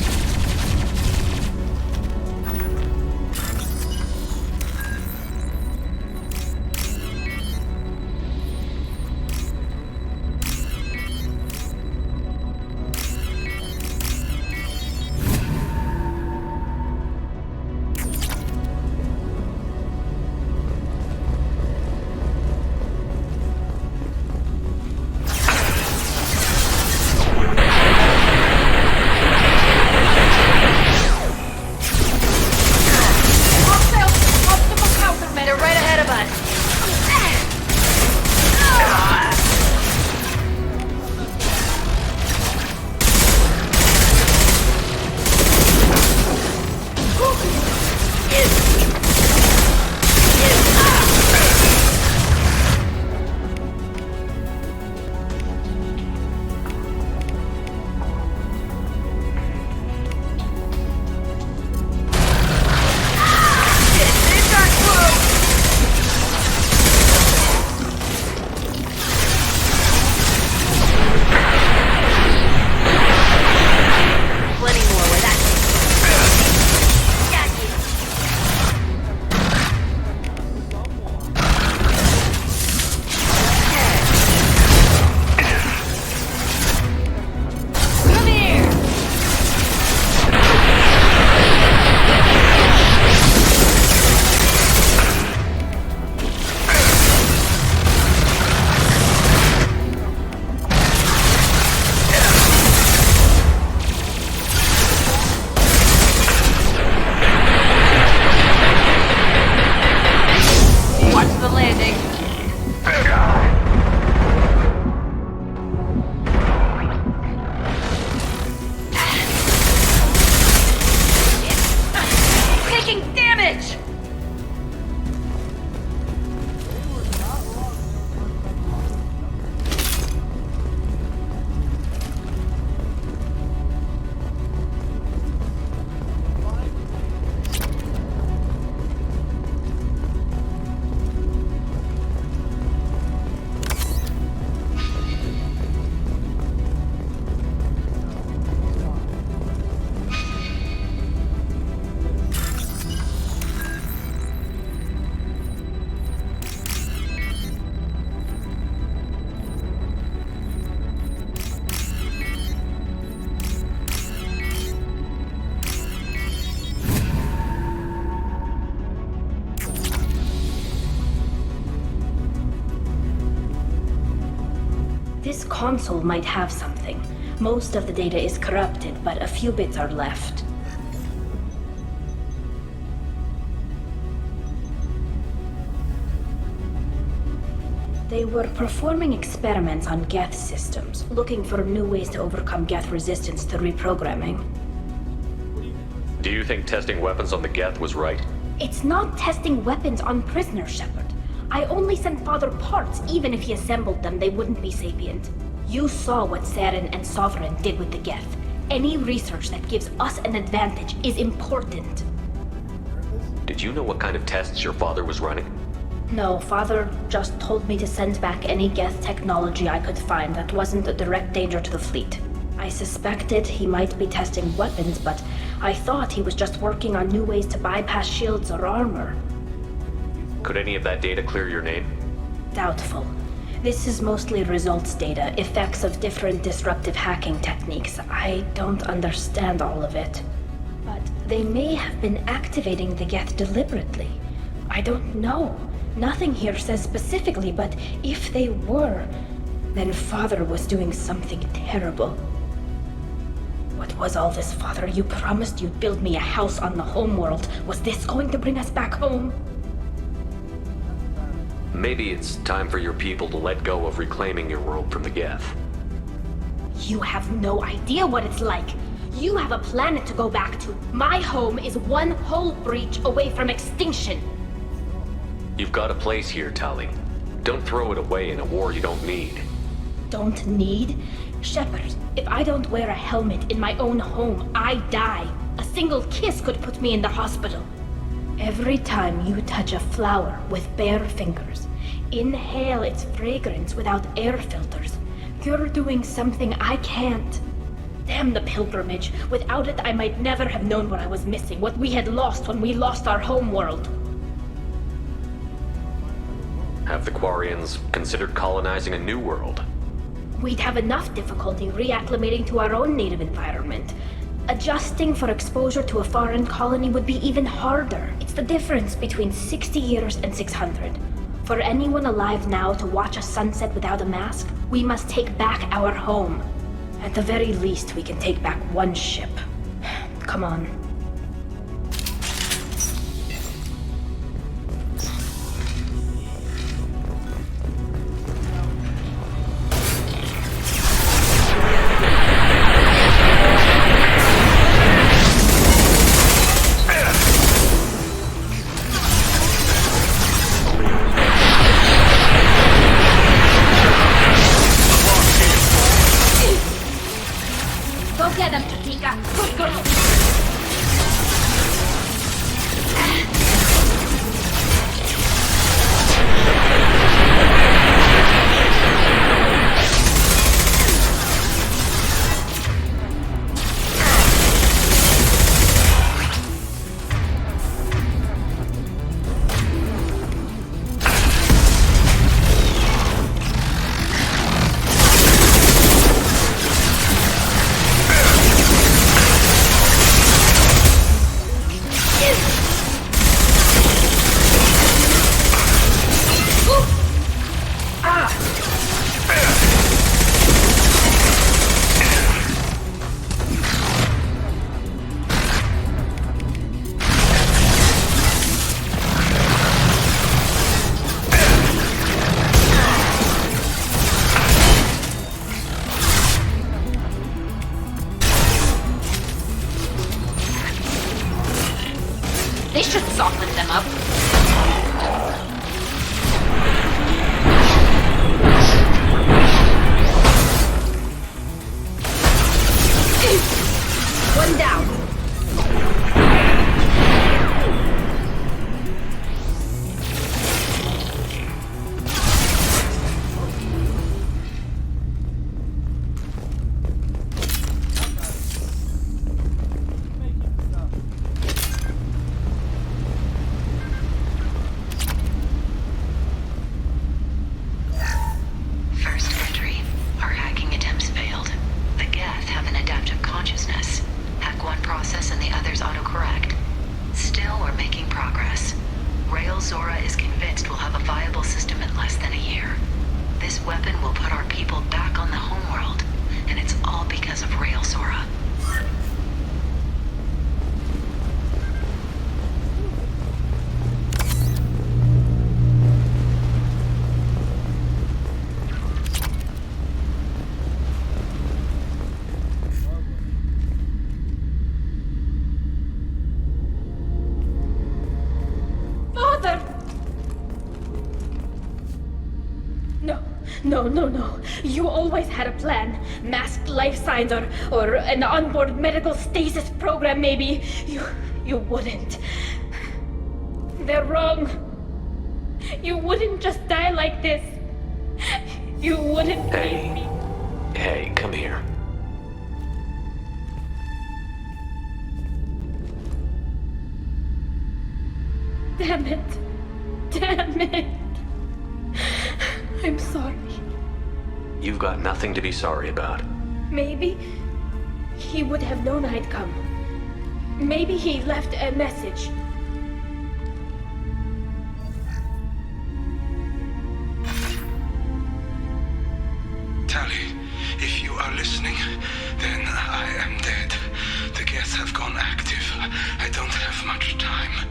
This console might have something. Most of the data is corrupted, but a few bits are left. They were performing experiments on Geth systems, looking for new ways to overcome Geth resistance to reprogramming. Do you think testing weapons on the Geth was right? It's not testing weapons on prisoners, Shepard. I only sent Father parts. Even if he assembled them, they wouldn't be sapient. You saw what Saren and Sovereign did with the Geth. Any research that gives us an advantage is important. Did you know what kind of tests your father was running? No, Father just told me to send back any Geth technology I could find that wasn't a direct danger to the fleet. I suspected he might be testing weapons, but I thought he was just working on new ways to bypass shields or armor. Could any of that data clear your name? Doubtful. This is mostly results data, effects of different disruptive hacking techniques. I don't understand all of it. But they may have been activating the Geth deliberately. I don't know. Nothing here says specifically, but if they were, then Father was doing something terrible. What was all this, Father? You promised you'd build me a house on the homeworld. Was this going to bring us back home? Maybe it's time for your people to let go of reclaiming your world from the Geth. You have no idea what it's like. You have a planet to go back to. My home is one hull breach away from extinction. You've got a place here, Tali. Don't throw it away in a war you don't need. Don't need? Shepard, if I don't wear a helmet in my own home, I die. A single kiss could put me in the hospital. Every time you touch a flower with bare fingers, inhale its fragrance without air filters, you're doing something I can't. Damn the pilgrimage. Without it, I might never have known what I was missing, what we had lost when we lost our home world. Have the Quarians considered colonizing a new world? We'd have enough difficulty reacclimating to our own native environment. Adjusting for exposure to a foreign colony would be even harder. It's the difference between 60 years and 600. For anyone alive now to watch a sunset without a mask, we must take back our home. At the very least, we can take back one ship. Come on. Go get them, Tatika. Good girl. weapon will put our people back on the homeworld, and it's all because of Rail Zora. No. You always had a plan. Masked life signs or an onboard medical stasis program, maybe. You wouldn't. They're wrong. You wouldn't just die like this. You wouldn't leave me. Hey, come here. Damn it. I'm sorry. You've got nothing to be sorry about. Maybe he would have known I'd come. Maybe he left a message. Tali, if you are listening, then I am dead. The Geth have gone active. I don't have much time.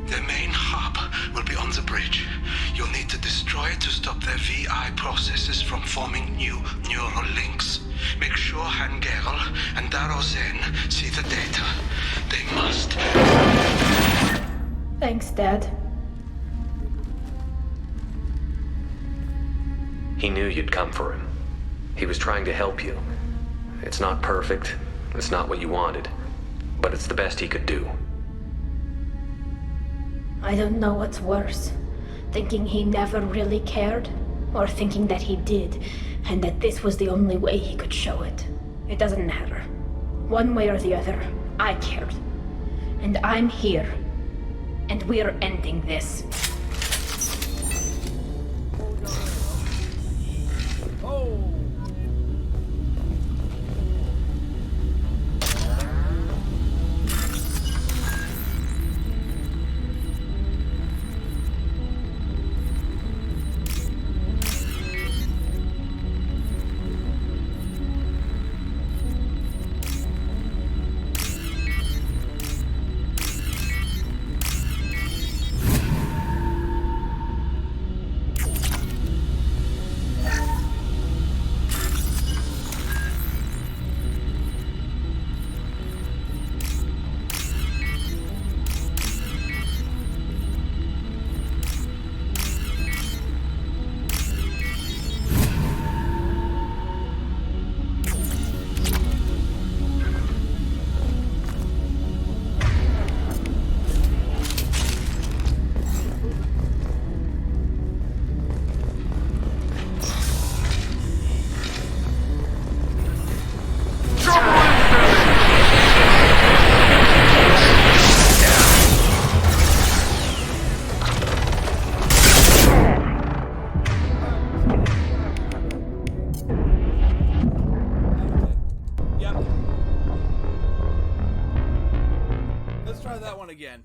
The main hub will be on the bridge. You'll need to destroy it to stop their VI processes from forming new neural links. Make sure Garrus and Zen see the data. They must. Thanks, Dad. He knew you'd come for him. He was trying to help you. It's not perfect. It's not what you wanted. But it's the best he could do. I don't know what's worse. Thinking he never really cared, or thinking that he did, and that this was the only way he could show it. It doesn't matter. One way or the other, I cared. And I'm here. And we're ending this. Again.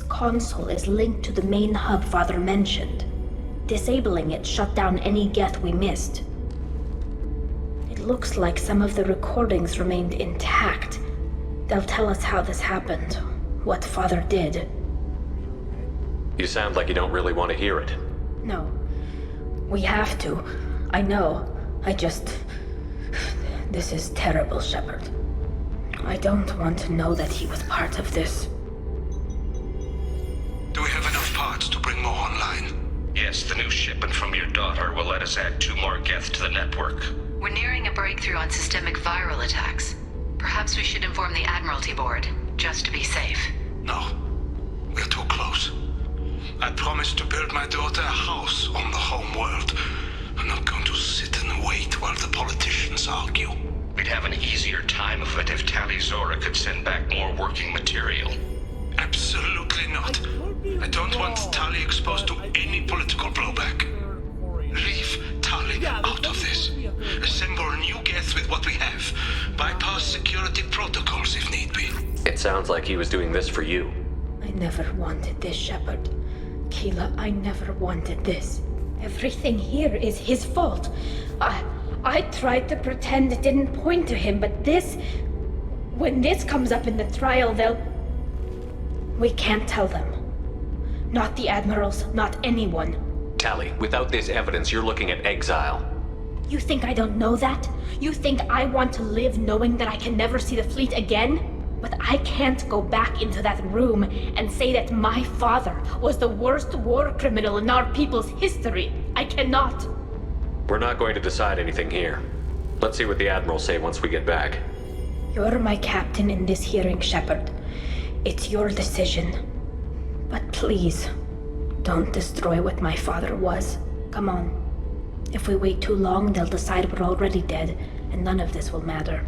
Console is linked to the main hub Father mentioned. Disabling it shut down any Geth we missed. It looks like some of the recordings remained intact. They'll tell us how this happened, what Father did. You sound like you don't really want to hear it. No. We have to. I know. This is terrible, Shepard. I don't want to know that he was part of this. Do we have enough parts to bring more online? Yes, the new shipment from your daughter will let us add 2 more Geth to the network. We're nearing a breakthrough on systemic viral attacks. Perhaps we should inform the Admiralty Board, just to be safe. No. We're too close. I promised to build my daughter a house on the home world. I'm not going to sit and wait while the politicians argue. We'd have an easier time of it if Tali Zora could send back more working material. Absolutely not. I don't want Tali exposed to any political blowback. Leave Tali out of this. Assemble new Geth with what we have. Bypass security protocols if need be. It sounds like he was doing this for you. I never wanted this, Shepard. Keela, I never wanted this. Everything here is his fault. I tried to pretend it didn't point to him, but when this comes up in the trial, we can't tell them. Not the admirals, not anyone. Tali, without this evidence, you're looking at exile. You think I don't know that? You think I want to live knowing that I can never see the fleet again? But I can't go back into that room and say that my father was the worst war criminal in our people's history. I cannot. We're not going to decide anything here. Let's see what the Admirals say once we get back. You're my captain in this hearing, Shepard. It's your decision. But please, don't destroy what my father was. Come on. If we wait too long, they'll decide we're already dead, and none of this will matter.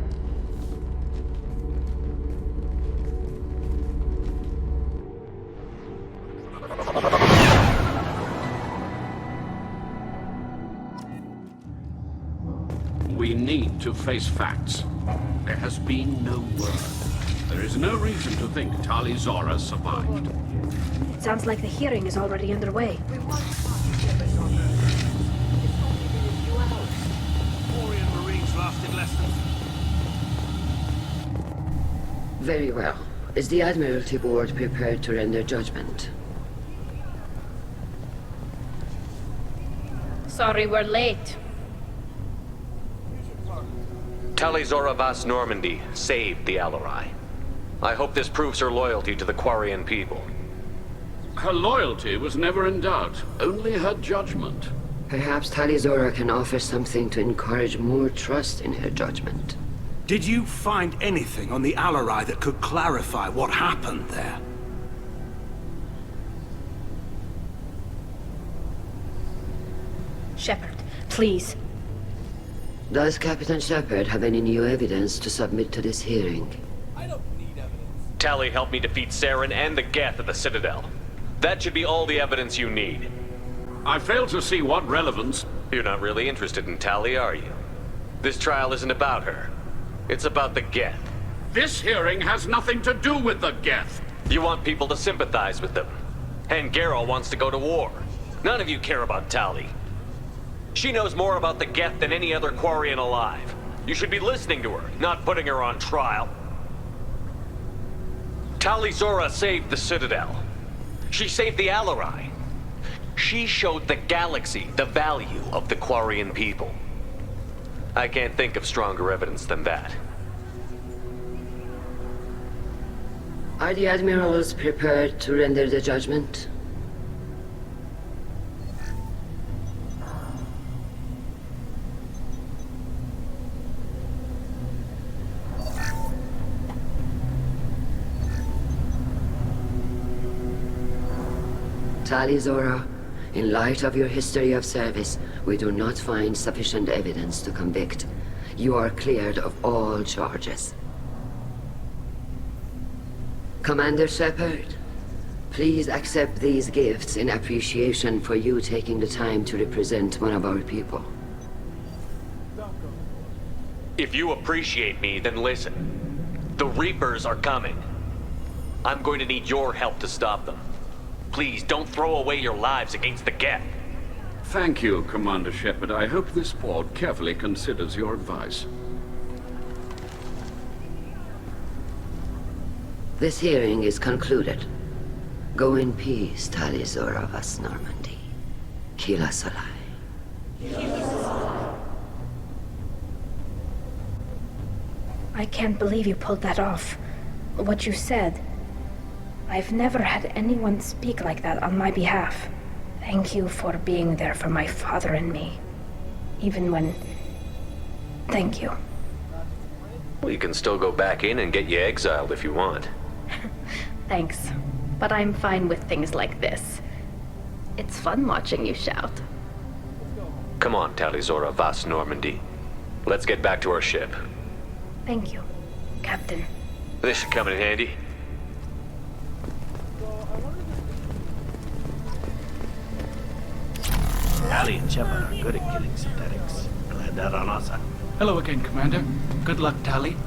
We need to face facts. There has been no word. There is no reason to think Tali Zora survived. It sounds like the hearing is already underway. Marines lasted less than... Very well. Is the Admiralty Board prepared to render judgment? Sorry we're late. Tali Zora Vas Normandy saved the Alarai. I hope this proves her loyalty to the Quarian people. Her loyalty was never in doubt, only her judgment. Perhaps Tali Zora can offer something to encourage more trust in her judgment. Did you find anything on the Alarai that could clarify what happened there? Shepard, please. Does Captain Shepard have any new evidence to submit to this hearing? Tali helped me defeat Saren and the Geth at the Citadel. That should be all the evidence you need. I fail to see what relevance... You're not really interested in Tali, are you? This trial isn't about her. It's about the Geth. This hearing has nothing to do with the Geth. You want people to sympathize with them. And Garrus wants to go to war. None of you care about Tali. She knows more about the Geth than any other Quarian alive. You should be listening to her, not putting her on trial. Tali Zora saved the Citadel. She saved the Alarai. She showed the galaxy the value of the Quarian people. I can't think of stronger evidence than that. Are the Admirals prepared to render the judgment? Tali Zora, in light of your history of service, we do not find sufficient evidence to convict. You are cleared of all charges. Commander Shepard, please accept these gifts in appreciation for you taking the time to represent one of our people. If you appreciate me, then listen. The Reapers are coming. I'm going to need your help to stop them. Please, don't throw away your lives against the Geth. Thank you, Commander Shepard. I hope this board carefully considers your advice. This hearing is concluded. Go in peace, Tali Zora Vas Normandy. Kila Salai. I can't believe you pulled that off. What you said. I've never had anyone speak like that on my behalf. Thank you for being there for my father and me. Even when... Thank you. Well, you can still go back in and get you exiled if you want. Thanks. But I'm fine with things like this. It's fun watching you shout. Come on, Tali Zora Vas Normandy. Let's get back to our ship. Thank you, Captain. This should come in handy. Tali and Shepard are good at killing synthetics. Glad that on our side. Hello again, Commander. Good luck, Tali.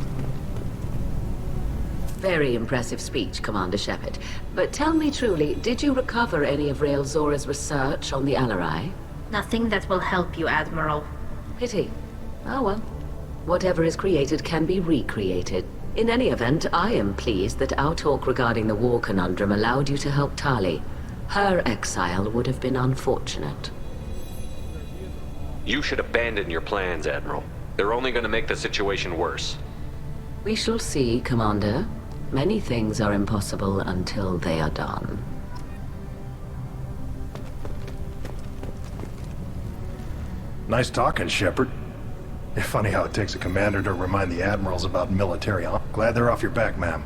Very impressive speech, Commander Shepard. But tell me truly, did you recover any of Rael Zora's research on the Alarai? Nothing that will help you, Admiral. Pity. Oh well. Whatever is created can be recreated. In any event, I am pleased that our talk regarding the war conundrum allowed you to help Tali. Her exile would have been unfortunate. You should abandon your plans, Admiral. They're only going to make the situation worse. We shall see, Commander. Many things are impossible until they are done. Nice talking, Shepard. It's funny how it takes a commander to remind the admirals about military honor. Glad they're off your back, ma'am.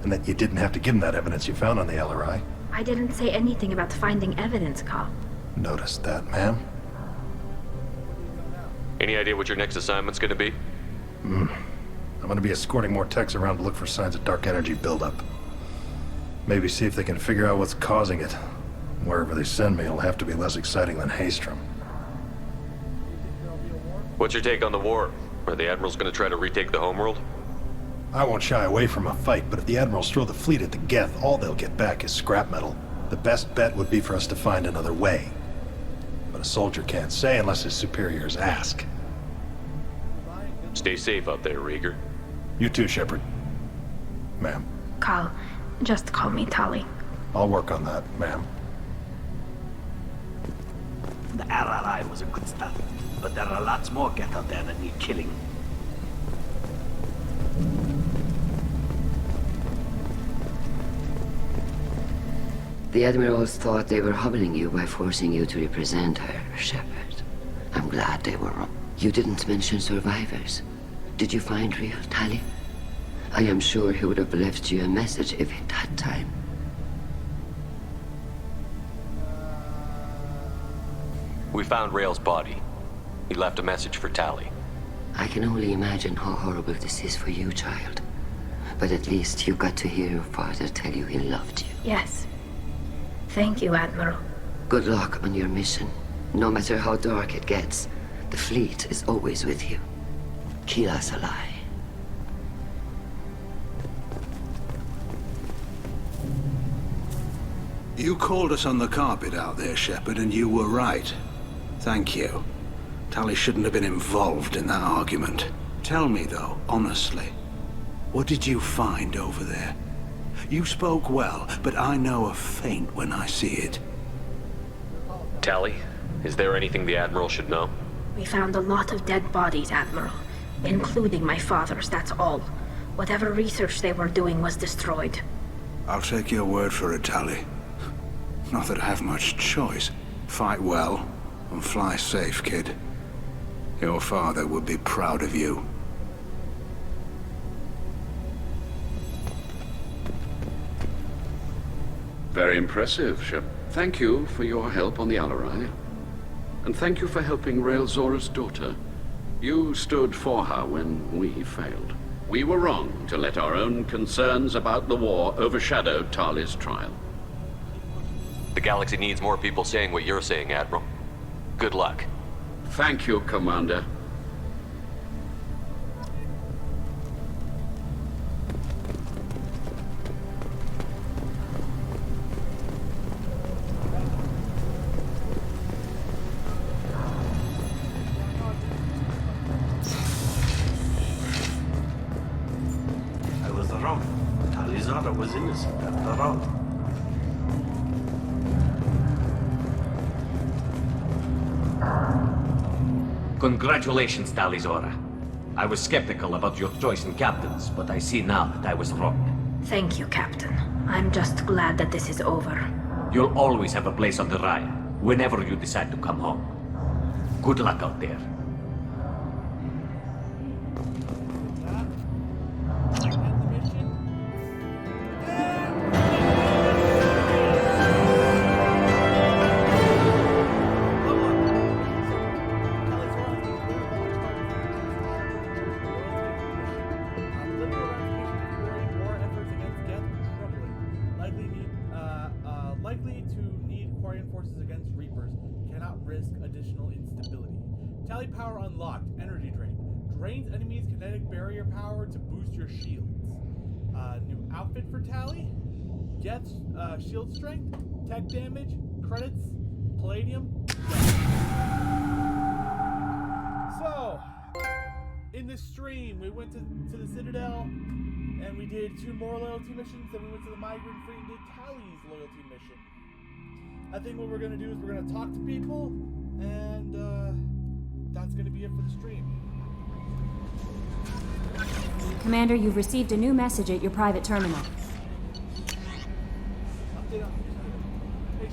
And that you didn't have to give them that evidence you found on the LRI. I didn't say anything about finding evidence, Carl. Noticed that, ma'am. Any idea what your next assignment's going to be? I'm gonna be escorting more techs around to look for signs of dark energy buildup. Maybe see if they can figure out what's causing it. Wherever they send me, it'll have to be less exciting than Haystrom. What's your take on the war? Are the Admirals going to try to retake the homeworld? I won't shy away from a fight, but if the Admirals throw the fleet at the Geth, all they'll get back is scrap metal. The best bet would be for us to find another way. But a soldier can't say unless his superiors ask. Stay safe out there, Rieger. You too, Shepard. Ma'am. Carl, just call me Tali. I'll work on that, ma'am. The LRI was a good start, but there are lots more Geth out there that need killing. The Admirals thought they were humbling you by forcing you to represent her, Shepard. I'm glad they were wrong. You didn't mention survivors. Did you find real Tali? I am sure he would have left you a message if he'd had time. We found Rael's body. He left a message for Tali. I can only imagine how horrible this is for you, child. But at least you got to hear your father tell you he loved you. Yes. Thank you, Admiral. Good luck on your mission. No matter how dark it gets, the fleet is always with you. Kila Salai. You called us on the carpet out there, Shepard, and you were right. Thank you. Tali shouldn't have been involved in that argument. Tell me, though, honestly, what did you find over there? You spoke well, but I know a feint when I see it. Tali, is there anything the Admiral should know? We found a lot of dead bodies, Admiral. Including my father's, that's all. Whatever research they were doing was destroyed. I'll take your word for it, Tali. Not that I have much choice. Fight well, and fly safe, kid. Your father would be proud of you. Very impressive, Shep. Thank you for your help on the Alarai. And thank you for helping Rael Zora's daughter. You stood for her when we failed. We were wrong to let our own concerns about the war overshadow Tali's trial. The galaxy needs more people saying what you're saying, Admiral. Good luck. Thank you, Commander. innocent after all. Congratulations, Tali Zora. I was skeptical about your choice in captains, but I see now that I was wrong. Thank you, Captain. I'm just glad that this is over. You'll always have a place on the Raya, whenever you decide to come home. Good luck out there. Likely to need Quarian forces against Reapers. Cannot risk additional instability. Tali power unlocked. Energy drain. Drains enemies' kinetic barrier power to boost your shields. New outfit for Tali. Gets shield strength, tech damage, credits, palladium. So, in this stream, we went to the Citadel. And we did 2 more loyalty missions, then we went to the Migrant Fleet and did Tali's loyalty mission. I think what we're going to do is we're going to talk to people, and that's going to be it for the stream. Commander, you've received a new message at your private terminal. Update on hey,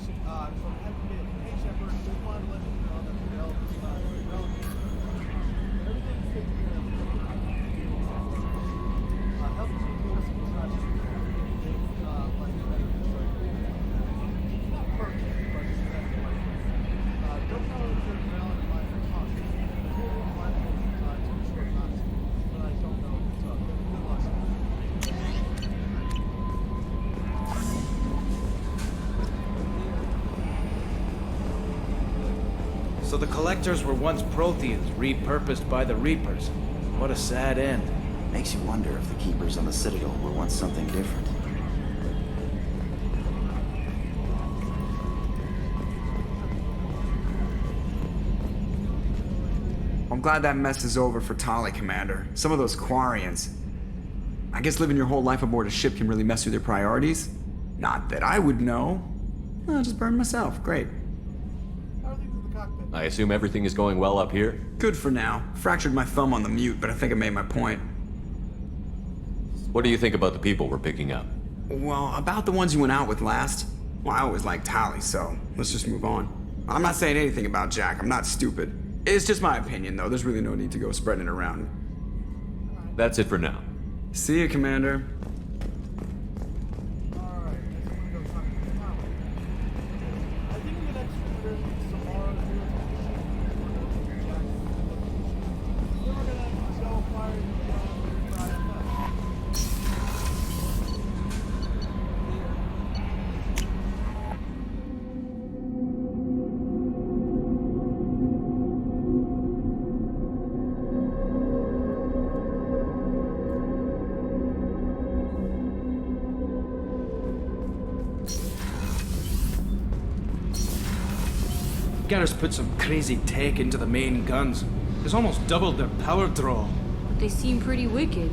Shepard, just wanted to let you know that the everything's good here. Help people with some trust. Like better. Not perfect, but it's better. Don't know if there's valid line for cost. The whole line is too short not to, but I don't know. So, good luck. So the Collectors were once Protheans, repurposed by the Reapers. What a sad end. Makes you wonder if the Keepers on the Citadel were once something different. I'm glad that mess is over for Tali, Commander. Some of those Quarians. I guess living your whole life aboard a ship can really mess with your priorities. Not that I would know. I'll just burn myself. Great. I assume everything is going well up here? Good for now. Fractured my thumb on the mute, but I think I made my point. What do you think about the people we're picking up? Well, about the ones you went out with last. Well, I always liked Tali, so let's just move on. I'm not saying anything about Jack. I'm not stupid. It's just my opinion, though. There's really no need to go spreading it around. That's it for now. See you, Commander. Garrus put some crazy tech into the main guns. It's almost doubled their power draw. They seem pretty wicked.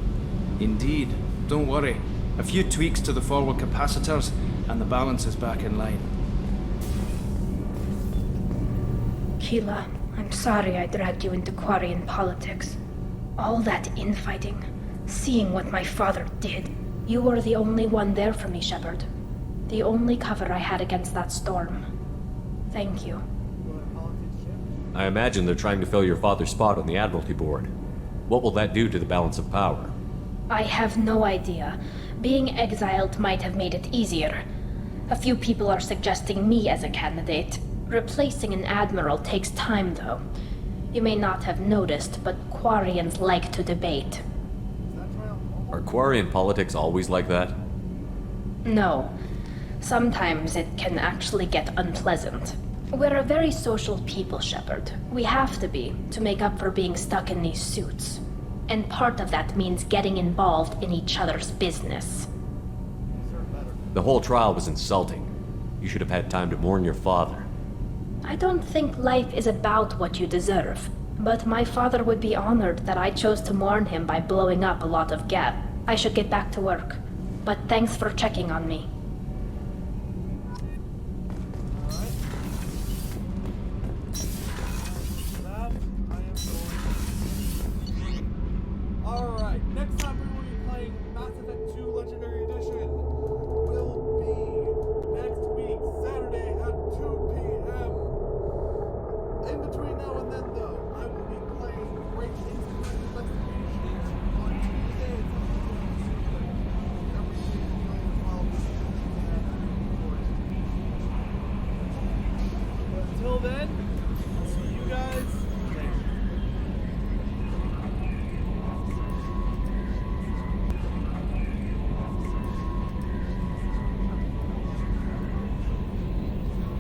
Indeed. Don't worry. A few tweaks to the forward capacitors, and the balance is back in line. Keela, I'm sorry I dragged you into Quarian politics. All that infighting, seeing what my father did. You were the only one there for me, Shepard. The only cover I had against that storm. Thank you. I imagine they're trying to fill your father's spot on the Admiralty Board. What will that do to the balance of power? I have no idea. Being exiled might have made it easier. A few people are suggesting me as a candidate. Replacing an admiral takes time, though. You may not have noticed, but Quarians like to debate. Are Quarian politics always like that? No. Sometimes it can actually get unpleasant. We're a very social people, Shepard. We have to be, to make up for being stuck in these suits. And part of that means getting involved in each other's business. The whole trial was insulting. You should have had time to mourn your father. I don't think life is about what you deserve. But my father would be honored that I chose to mourn him by blowing up a lot of Geth. I should get back to work. but thanks for checking on me. Alright, next time we will be playing Mass Effect 2 Legendary Edition. Will be next week, Saturday at 2 p.m. In between now and then, though, I will be playing Great Institute Investigations on Tuesday. But until then,